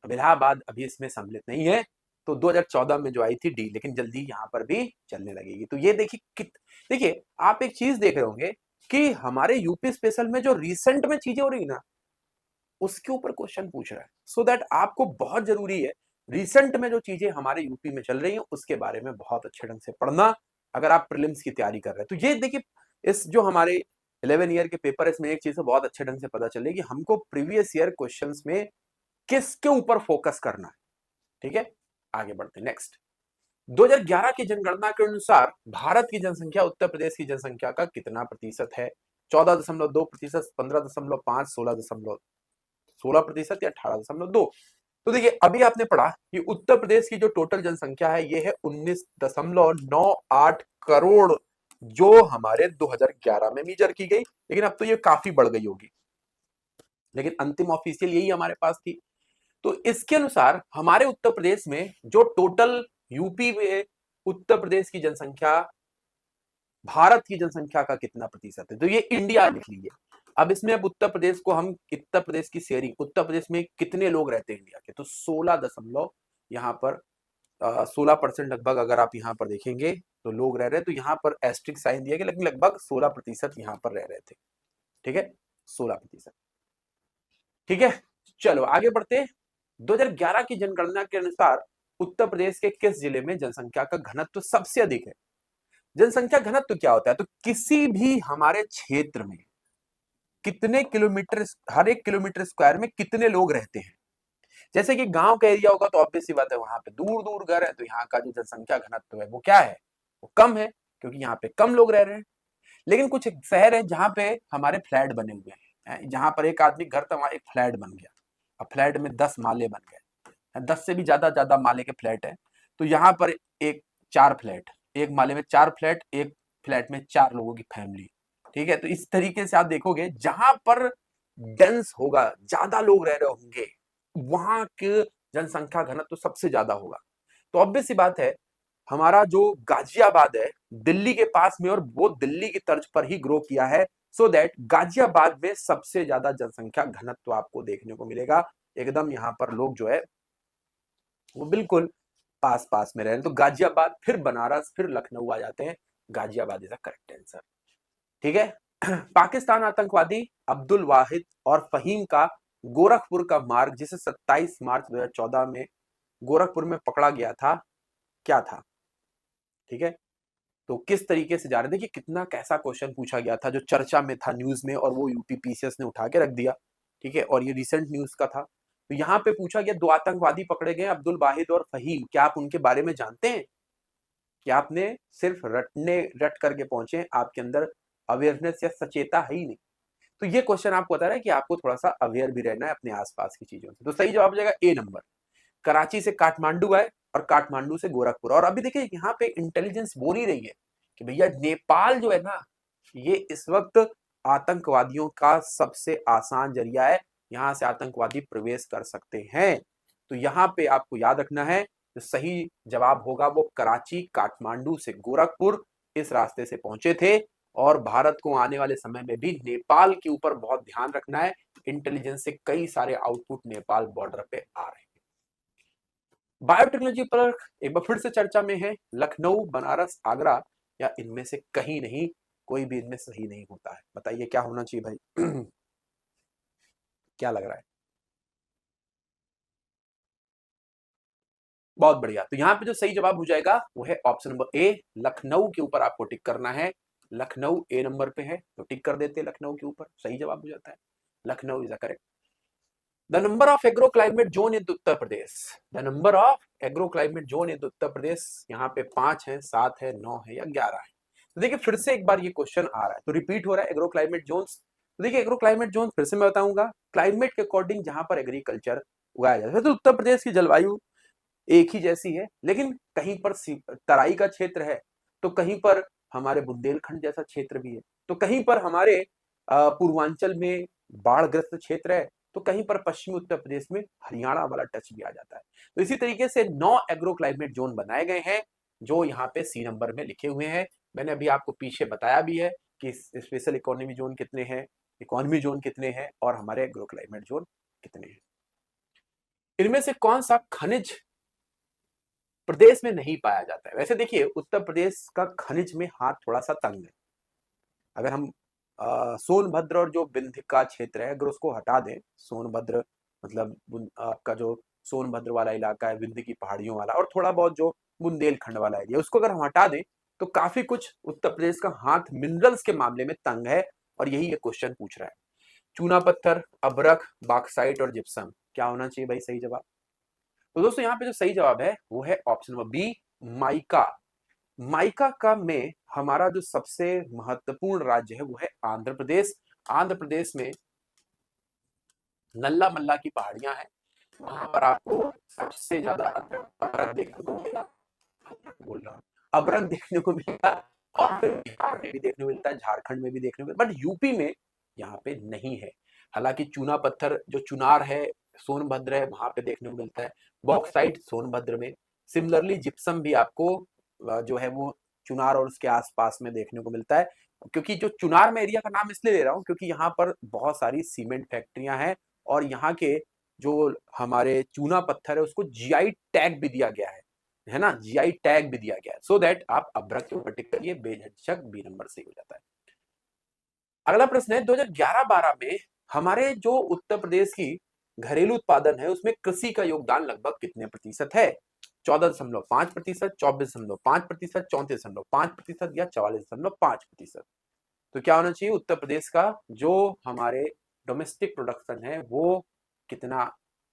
अब इलाहाबाद अभी इसमें सम्मिलित नहीं है, तो 2014 में जो आई थी डी, लेकिन जल्दी यहाँ पर भी चलने लगेगी। तो ये देखिए देखिए आप एक चीज देख रहे होंगे कि हमारे यूपी स्पेशल में जो रिसेंट में चीजें हो रही ना, उसके ऊपर क्वेश्चन पूछ रहा है, सो दैट आपको बहुत जरूरी है रिसेंट में जो चीजें हमारे यूपी में चल रही हैं उसके बारे में बहुत अच्छे ढंग से पढ़ना, अगर आप प्रीलिम्स की तैयारी कर रहे हैं। तो ये देखिए, इस जो हमारे 11 ईयर के पेपर है, इसमें एक चीज बहुत अच्छे ढंग से पता चलेगी हमको प्रीवियस ईयर क्वेश्चंस में किसके ऊपर फोकस करना है। ठीक है, आगे बढ़ते हैं नेक्स्ट। 2011 की जनगणना के अनुसार भारत की जनसंख्या उत्तर प्रदेश की जनसंख्या का कितना प्रतिशत है? 14.2%, 15.5, 16% या 18.2? तो देखिए, अभी आपने पढ़ा कि उत्तर प्रदेश की जो टोटल जनसंख्या है ये है 19.98 करोड़, जो हमारे 2011 में मीजर की गई, लेकिन अब तो ये काफी बढ़ गई होगी, लेकिन अंतिम ऑफिशियल यही हमारे पास थी। तो इसके अनुसार हमारे उत्तर प्रदेश में जो टोटल यूपी में उत्तर प्रदेश की जनसंख्या भारत की जनसंख्या का कितना प्रतिशत है, तो ये इंडिया लिख लीजिए। अब इसमें अब उत्तर प्रदेश को हम उत्तर प्रदेश की शेयरिंग, उत्तर प्रदेश में कितने लोग रहते हैं इंडिया के, तो 16 दशमलव यहाँ पर 16% लगभग अगर आप यहाँ पर देखेंगे तो लोग रह रहे हैं, तो यहाँ पर एस्ट्रिक साइन दिया गया, लेकिन लगभग 16% यहाँ पर रह रहे थे। ठीक है, 16%। ठीक है, चलो आगे बढ़ते। 2011 की जनगणना के अनुसार उत्तर प्रदेश के किस जिले में जनसंख्या का घनत्व सबसे अधिक है? जनसंख्या घनत्व क्या होता है? तो किसी भी हमारे क्षेत्र में कितने किलोमीटर, हर एक किलोमीटर स्क्वायर में कितने लोग रहते हैं। जैसे कि गांव का एरिया होगा तो ऑब्वियस सी बात है, वहां पे दूर दूर घर है, तो यहाँ का जो जनसंख्या घनत्व है वो क्या है, वो कम है, क्योंकि यहाँ पे कम लोग रह रहे हैं। लेकिन कुछ शहर है जहां पे हमारे फ्लैट बने हुए हैं, जहां पर एक आदमी घर था वहां एक फ्लैट बन गया, अब फ्लैट में 10 माले बन गए, 10 से भी ज्यादा ज्यादा माले के फ्लैट है। तो यहाँ पर एक 4 फ्लैट, एक माले में 4 फ्लैट, एक फ्लैट में 4 लोगों की फैमिली। ठीक है, तो इस तरीके से आप देखोगे जहां पर डेंस होगा, ज्यादा लोग रह रहे होंगे, वहां के जनसंख्या घनत्व तो सबसे ज्यादा होगा। तो ऑब्वियस सी बात है, हमारा जो गाजियाबाद है दिल्ली के पास में, और वो दिल्ली की तर्ज पर ही ग्रो किया है, सो दैट गाजियाबाद में सबसे ज्यादा जनसंख्या घनत्व आपको देखने को मिलेगा। एकदम यहाँ पर लोग जो है वो बिल्कुल पास पास में रहे हैं। तो गाजियाबाद, फिर बनारस, फिर लखनऊ आ जाते हैं। Ghaziabad is the correct answer. ठीक है। पाकिस्तान आतंकवादी अब्दुल वाहिद और फहीम का गोरखपुर का मार्ग, जिसे 27 मार्च 2014 में गोरखपुर में पकड़ा गया था, क्या था। ठीक है, तो किस तरीके से जा रहे थे, कि कितना कैसा क्वेश्चन पूछा गया था जो चर्चा में था न्यूज में, और वो यूपी पीसीएस ने उठा के रख दिया। ठीक है, और ये रिसेंट न्यूज का था। तो यहाँ पे पूछा गया 2 आतंकवादी पकड़े गए, अब्दुल वाहिद और फहीम, क्या आप उनके बारे में जानते हैं, कि आपने सिर्फ रट करके पहुंचे, आपके अंदर अवेयरनेस या सचेता है ही नहीं। तो ये क्वेश्चन आपको बता रहा है कि आपको थोड़ा सा अवेयर भी रहना है अपने आसपास की चीजों से। तो सही जवाब हो जाएगा ए नंबर। कराची से काठमांडू आए और काठमांडू से गोरखपुर। और अभी देखिए यहाँ पे इंटेलिजेंस बोल ही रही है कि भैया नेपाल जो है ना, ये इस वक्त आतंकवादियों का सबसे आसान जरिया है, यहां से आतंकवादी प्रवेश कर सकते हैं। तो यहाँ पे आपको याद रखना है, जो सही जवाब होगा वो कराची, काठमांडू से गोरखपुर इस रास्ते से पहुंचे थे। और भारत को आने वाले समय में भी नेपाल के ऊपर बहुत ध्यान रखना है, इंटेलिजेंस से कई सारे आउटपुट नेपाल बॉर्डर पे आ रहे हैं। बायोटेक्नोलॉजी पर एक बार फिर से चर्चा में है, लखनऊ, बनारस, आगरा, या इनमें से कहीं नहीं, कोई भी इनमें सही नहीं होता है। बताइए क्या होना चाहिए भाई। क्या लग रहा है। बहुत बढ़िया। तो यहाँ पे जो सही जवाब हो जाएगा वो है ऑप्शन नंबर ए, लखनऊ के ऊपर आपको टिक करना है। लखनऊ ए नंबर पे है तो टिक कर देते हैं लखनऊ के ऊपर, सही जवाब हो जाता है। Lucknow is correct. The number of agro climate zone in Uttar Pradesh, the number of agro climate zone in Uttar Pradesh, यहाँ पे 5 है, 7 है, 9 है, या 11 है। तो देखिए फिर से एक बार ये क्वेश्चन आ रहा है, तो रिपीट हो रहा है एग्रो क्लाइमेट जोन्स। तो देखिए एग्रो क्लाइमेट जोन फिर से मैं बताऊंगा, क्लाइमेट के अकॉर्डिंग जहां पर एग्रीकल्चर उगाया जाता है। तो उत्तर प्रदेश की जलवायु एक ही जैसी है, लेकिन कहीं पर तराई का क्षेत्र है, तो कहीं पर हमारे बुंदेलखंड जैसा क्षेत्र भी है, तो कहीं पर हमारे पूर्वांचल में बाढ़ग्रस्त क्षेत्र है, तो कहीं पर पश्चिमी उत्तर प्रदेश में हरियाणा वाला टच भी आ जाता है। तो इसी तरीके से 9 एग्रो क्लाइमेट जोन बनाए गए हैं, जो यहाँ पे सी नंबर में लिखे हुए हैं। मैंने अभी आपको पीछे बताया भी है कि स्पेशल इकोनॉमी जोन कितने हैं, इकोनॉमी जोन कितने हैं, और हमारे एग्रो क्लाइमेट जोन कितने हैं। इनमें से कौन सा खनिज प्रदेश में नहीं पाया जाता है। वैसे देखिए उत्तर प्रदेश का खनिज में हाथ थोड़ा सा तंग है। अगर हम सोनभद्र और जो विंध्य का क्षेत्र है, अगर उसको हटा दें, सोनभद्र मतलब आपका जो सोनभद्र वाला इलाका है, विंध्य की पहाड़ियों वाला, और थोड़ा बहुत जो बुंदेलखंड वाला एरिया, उसको अगर हम हटा दें, तो काफी कुछ उत्तर प्रदेश का हाथ मिनरल्स के मामले में तंग है। और यही ये क्वेश्चन पूछ रहा है। चूना पत्थर, अभ्रक, बॉक्साइट और जिप्सम, क्या होना चाहिए भाई सही जवाब। तो दोस्तों यहाँ पे जो सही जवाब है वो है option number B, mica. Mica का में हमारा जो सबसे महत्वपूर्ण राज्य है वो है आंध्र प्रदेश। आंध्र प्रदेश में नल्ला मल्ला की पहाड़ियां हैं, वहां पर आपको सबसे ज्यादा अभ्रक देखने को मिलेगा, बोल रहा हूँ अभ्रक देखने को मिलता है। और फिर बिहार में भी देखने को मिलता है, झारखंड में भी देखने को मिलता है, बट यूपी में यहाँ पे नहीं है। हालांकि चूना पत्थर जो चुनार है, सोनभद्र है, वहां पे देखने को मिलता है। बॉक्साइट सोनभद्र में। सिमिलरली जिप्सम भी आपको जो है वो चुनार और उसके आसपास में देखने को मिलता है। क्योंकि जो चुनार में एरिया का नाम इसलिए ले रहा हूँ क्योंकि यहाँ पर बहुत सारी सीमेंट फैक्ट्रियां हैं, और यहाँ के जो हमारे चूना पत्थर है उसको जीआई टैग भी दिया गया है ना, जीआई टैग भी दिया गया है, सो दैट आप अभ्रक के ऊपर टिक करिए, बेझिझक बी नंबर सही हो जाता है। अगला प्रश्न है 2011-12 में हमारे जो उत्तर प्रदेश की घरेलू उत्पादन है उसमें कृषि का योगदान लगभग कितने प्रतिशत है। 14.5%, 24.5%, 34.5%, 34.5% या 44.5%। तो क्या होना चाहिए, उत्तर प्रदेश का जो हमारे डोमेस्टिक प्रोडक्शन है वो कितना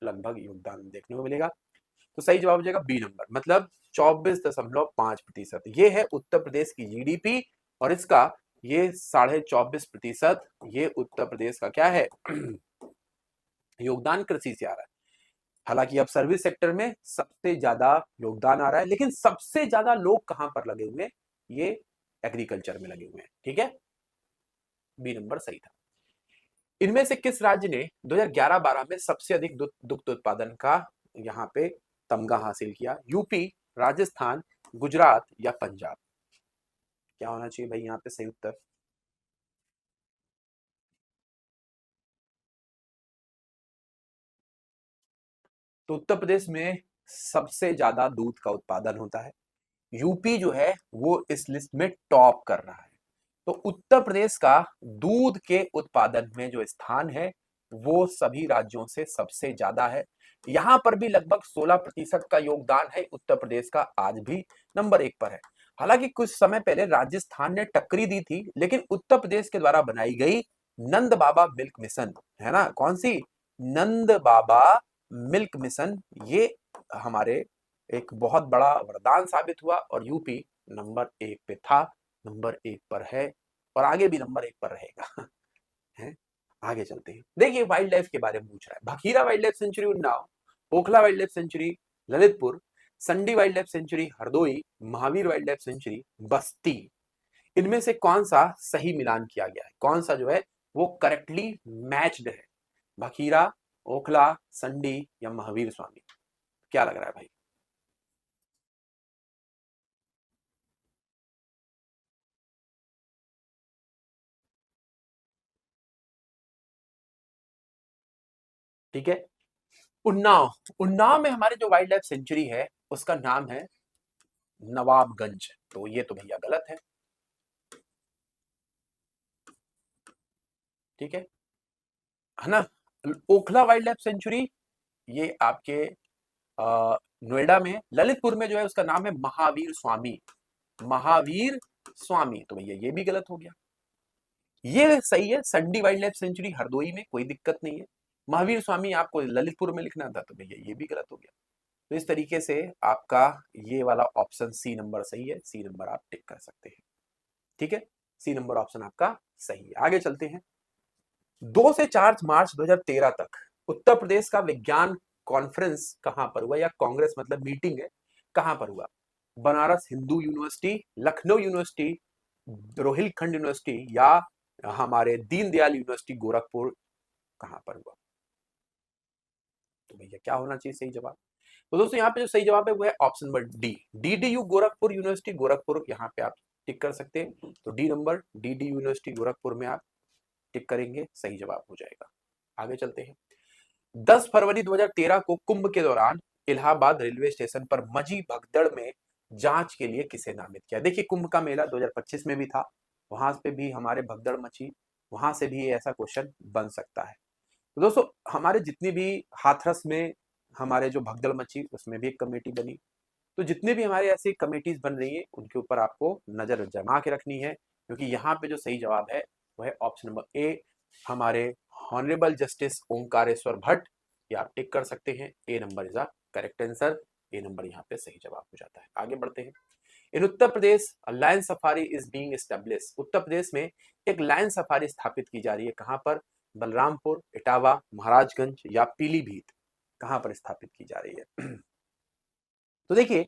लगभग योगदान देखने को मिलेगा। तो सही जवाब हो जाएगा बी नंबर, मतलब 24.5%। ये है उत्तर प्रदेश की जीडीपी और इसका ये 24.5% ये उत्तर प्रदेश का क्या है योगदान कृषि से आ रहा है। हालांकि अब सर्विस सेक्टर में सबसे ज्यादा योगदान आ रहा है, लेकिन सबसे ज्यादा लोग कहां पर लगे हुए हैं, ये एग्रीकल्चर में लगे हुए हैं। ठीक है, बी नंबर सही था। इनमें से किस राज्य ने 2011-12 में सबसे अधिक दुग्ध उत्पादन का यहाँ पे तमगा हासिल किया? यूपी, राजस्थान, गुजरात या पंजाब? क्या होना चाहिए भाई यहाँ पे सही उत्तर? तो उत्तर प्रदेश में सबसे ज्यादा दूध का उत्पादन होता है। यूपी जो है वो इस लिस्ट में टॉप कर रहा है। तो उत्तर प्रदेश का दूध के उत्पादन में जो स्थान है वो सभी राज्यों से सबसे ज्यादा है। यहां पर भी लगभग 16% का योगदान है उत्तर प्रदेश का, आज भी नंबर 1 पर है। हालांकि कुछ समय पहले राजस्थान ने टक्करी दी थी, लेकिन उत्तर प्रदेश के द्वारा बनाई गई नंद बाबा मिल्क मिशन है ना, कौन सी, नंद बाबा मिल्क मिशन, ये हमारे एक बहुत बड़ा वरदान साबित हुआ और यूपी नंबर 1 पे था, नंबर 1 पर है और आगे भी नंबर 1 पर रहेगा है। आगे चलते हैं, देखिए वाइल्ड लाइफ के बारे में पूछ रहा है। Bhakhira wild life sanctuary Unnao, Okhla wild life sanctuary Lalitpur, Sandi wild life sanctuary Hardoi, Mahavir wild life sanctuary Basti, इनमें से कौन सा सही मिलान किया गया है, कौन सा जो है वो करेक्टली मैच्ड है? भखीरा, ओखला, संडी या महावीर स्वामी? क्या लग रहा है भाई? ठीक है, उन्नाव, उन्नाव में हमारे जो वाइल्ड लाइफ सेंचुरी है उसका नाम है नवाबगंज, तो ये तो भैया गलत है। ठीक है ना। ओखला वाइल्ड लाइफ सेंचुरी ये आपके नोएडा में, ललितपुर में जो है उसका नाम है महावीर स्वामी, महावीर स्वामी, तो भैया ये भी गलत हो गया। ये सही है, Sandi wild life sanctuary Hardoi में, कोई दिक्कत नहीं है। महावीर स्वामी आपको ललितपुर में लिखना था, तो भैया ये भी गलत हो गया। तो इस तरीके से आपका ये वाला ऑप्शन सी नंबर सही है, सी नंबर आप टिक कर सकते हैं। ठीक है, सी नंबर ऑप्शन आपका सही है। आगे चलते हैं। 2 से 4 मार्च 2013 तक उत्तर प्रदेश का विज्ञान कॉन्फ्रेंस कहां पर हुआ, या कांग्रेस मतलब मीटिंग है, कहां पर हुआ? Banaras Hindu university, Lucknow university, Rohilkhand university या हमारे दीनदयाल यूनिवर्सिटी गोरखपुर, कहां पर हुआ? तो भैया क्या होना चाहिए सही जवाब? तो दोस्तों यहाँ पे जो सही जवाब है वो है option number D, DDU Gorakhpur university Gorakhpur, यहाँ पे आप टिक कर सकते हैं। तो D number, DD university Gorakhpur में आप टिक करेंगे, सही जवाब हो जाएगा। आगे चलते हैं। 10 फरवरी 2013 को कुंभ के दौरान इलाहाबाद रेलवे स्टेशन पर मची भगदड़ में जांच के लिए किसे नामित किया? देखिए कुंभ का मेला 2025 में भी था, वहां पे भी हमारे भगदड़ मची, वहां से भी ऐसा क्वेश्चन बन सकता है। तो दोस्तों हमारे जितनी भी हाथरस में हमारे जो भगदड़ मची उसमें भी एक कमेटी बनी, तो जितने भी हमारे ऐसी कमेटीज बन रही है उनके ऊपर आपको नजर जमा के रखनी है, क्योंकि यहाँ पे जो सही जवाब है वह है ऑप्शन नंबर ए, हमारे हॉनरेबल जस्टिस ओंकारेश्वर भट्ट, ये आप टिक कर सकते हैं। A number is a correct answer, A number यहाँ पे सही जवाब हो जाता है। आगे बढ़ते हैं। In Uttar Pradesh lion safari is being establish, Uttar Pradesh में एक लायन सफारी स्थापित की जा रही है, कहां पर? बलरामपुर, इटावा, महाराजगंज या पीलीभीत, कहां पर स्थापित की जा रही है? तो देखिए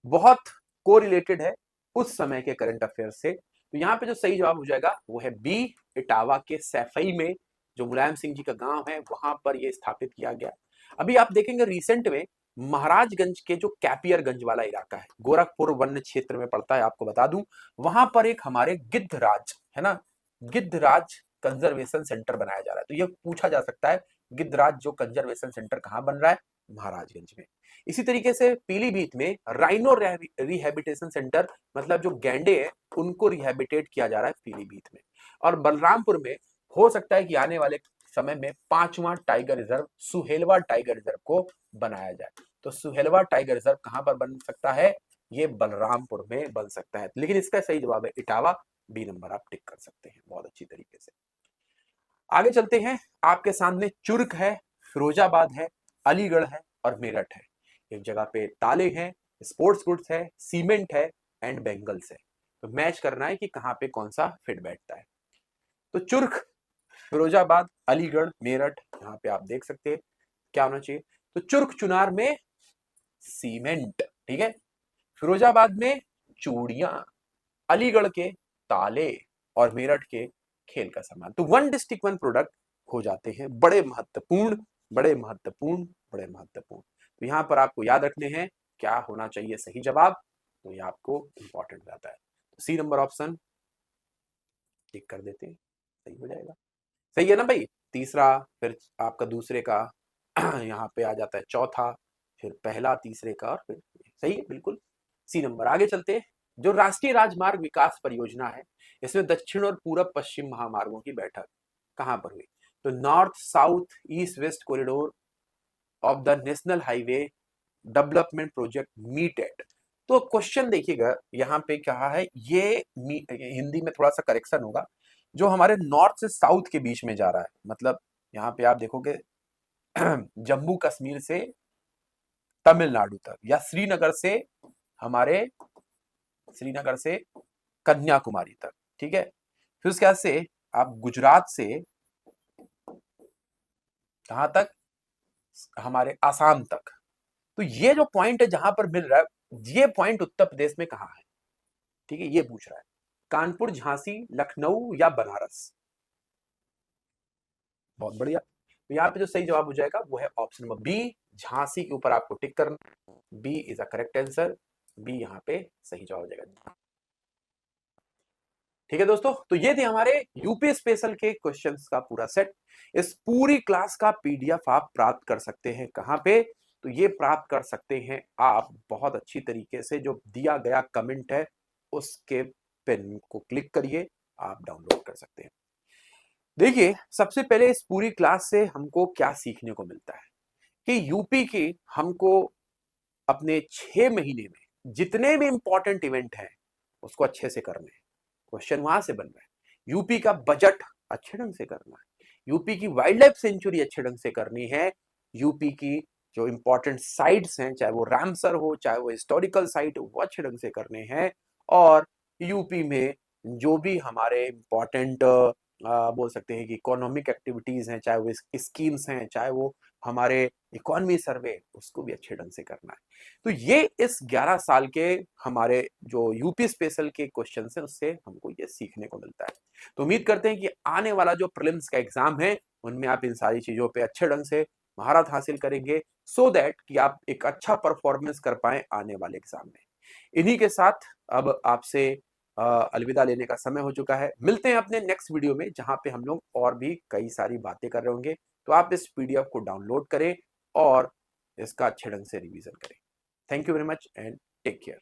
बहुत कोरिलेटेड है उस समय के करंट अफेयर से, तो यहाँ पे जो सही जवाब हो जाएगा वो है बी, इटावा के सैफई में जो मुलायम सिंह जी का गांव है वहां पर यह स्थापित किया गया। अभी आप देखेंगे रिसेंट में महाराजगंज के जो कैपियरगंज वाला इलाका है, गोरखपुर वन्य क्षेत्र में पड़ता है, आपको बता दूं वहां पर एक हमारे गिद्धराज है ना, गिद्धराज कंजर्वेशन सेंटर बनाया जा रहा है। तो यह पूछा जा सकता है गिद्धराज जो कंजर्वेशन सेंटर कहां बन रहा है? महाराजगंज में। इसी तरीके से पीलीभीत में राइनो रिहेबिटेशन सेंटर, मतलब जो गैंडे हैं उनको रिहेबिटेट किया जा रहा है पीलीभीत में। और बलरामपुर में हो सकता है कि आने वाले समय में 5वां tiger reserve Suhelwa tiger reserve को बनाया जाए। तो सुहेलवा टाइगर रिजर्व कहां पर बन सकता है? ये बलरामपुर में बन सकता है, लेकिन इसका सही जवाब है इटावा, बी नंबर आप टिक कर सकते हैं बहुत अच्छी तरीके से। आगे चलते हैं, आपके सामने चुर्क है, फिरोजाबाद है, अलीगढ़ है और मेरठ है। एक जगह पे ताले हैं, स्पोर्ट्स गुड्स है, सीमेंट है एंड बेंगल्स है। तो मैच करना है कि कहां पे कौन सा फिट बैठता है। तो चुर्क, फिरोजाबाद, अलीगढ़, मेरठ, यहाँ पे आप देख सकते हैं क्या होना चाहिए। तो चुर्क चुनार में सीमेंट, ठीक है, फिरोजाबाद में चूड़ियां, अलीगढ़ के ताले और मेरठ के खेल का सामान। तो वन डिस्ट्रिक्ट वन प्रोडक्ट हो जाते हैं, बड़े महत्वपूर्ण, बड़े महत्वपूर्ण, बड़े महत्वपूर्ण। तो यहां पर आपको याद रखने हैं क्या होना चाहिए सही जवाब, तो ये आपको इंपॉर्टेंट हो जाता है। तो सी नंबर ऑप्शन टिक कर देते हैं, सही हो जाएगा। सही है ना भाई। तीसरा, फिर आपका दूसरे का यहाँ पे आ जाता है चौथा, फिर पहला तीसरे का और फिर सही है बिल्कुल सी नंबर। आगे चलते हैं, जो राष्ट्रीय राजमार्ग विकास परियोजना है इसमें दक्षिण और पूरब पश्चिम महामार्गों की बैठक कहां पर हुई। तो north south east west corridor of the national highway development project meet at. तो क्वेश्चन देखिएगा यहाँ पे क्या है, ये हिंदी में थोड़ा सा करेक्शन होगा, जो हमारे नॉर्थ से साउथ के बीच में जा रहा है। मतलब यहाँ पे आप देखोगे जम्मू कश्मीर से तमिलनाडु तक, या श्रीनगर से हमारे श्रीनगर से कन्याकुमारी तक, ठीक है। फिर उसके बाद से आप गुजरात से कहां तक, हमारे आसाम तक। तो ये जो पॉइंट है जहां पर मिल रहा है, ये पॉइंट उत्तर प्रदेश में कहां है, ठीक है, ये पूछ रहा है। कानपुर, झांसी, लखनऊ या बनारस। बहुत बढ़िया। तो यहाँ पे जो सही जवाब हो जाएगा वो है ऑप्शन नंबर बी, झांसी के ऊपर आपको टिक करना। B is a correct answer, B यहाँ पे सही जवाब हो जाएगा। ठीक है दोस्तों, तो ये थे हमारे यूपी स्पेशल के क्वेश्चंस का पूरा सेट। इस पूरी क्लास का पीडीएफ आप प्राप्त कर सकते हैं कहां पे, तो ये प्राप्त कर सकते हैं आप बहुत अच्छी तरीके से, जो दिया गया कमेंट है उसके पेन को क्लिक करिए, आप डाउनलोड कर सकते हैं। देखिए, सबसे पहले इस पूरी क्लास से हमको क्या सीखने को मिलता है कि यूपी की हमको अपने 6 महीने में जितने भी इंपॉर्टेंट इवेंट हैं उसको अच्छे से करने हैं। क्वेश्चन वहां से बन रहा है। यूपी का बजट अच्छे ढंग से करना है, यूपी की वाइल्ड लाइफ सेंचुरी अच्छे ढंग से करनी है, यूपी की जो इंपॉर्टेंट साइट्स हैं, चाहे वो रामसर हो, चाहे वो हिस्टोरिकल साइट हो, वो अच्छे ढंग से करने हैं। और यूपी में जो भी हमारे इंपॉर्टेंट बोल सकते हैं कि इकोनॉमिक एक्टिविटीज हैं, चाहे वो स्कीम्स हैं, चाहे वो हमारे इकोनॉमी सर्वे, उसको भी अच्छे ढंग से करना है। तो ये इस 11 साल के हमारे जो यूपी स्पेशल के क्वेश्चन है उससे हमको ये सीखने को मिलता है। तो उम्मीद करते हैं कि आने वाला जो प्रीलिम्स का एग्जाम है उनमें आप इन सारी चीजों पे अच्छे ढंग से महारत हासिल करेंगे, सो दैट कि आप एक अच्छा परफॉर्मेंस कर पाए आने वाले एग्जाम में। इन्हीं के साथ अब आपसे अलविदा लेने का समय हो चुका है। मिलते हैं अपने नेक्स्ट वीडियो में, जहां पे हम लोग और भी कई सारी बातें कर रहे होंगे। तो आप इस पीडीएफ को डाउनलोड करें और इसका अच्छे ढंग से रिवीजन करें। Thank you very much and take care.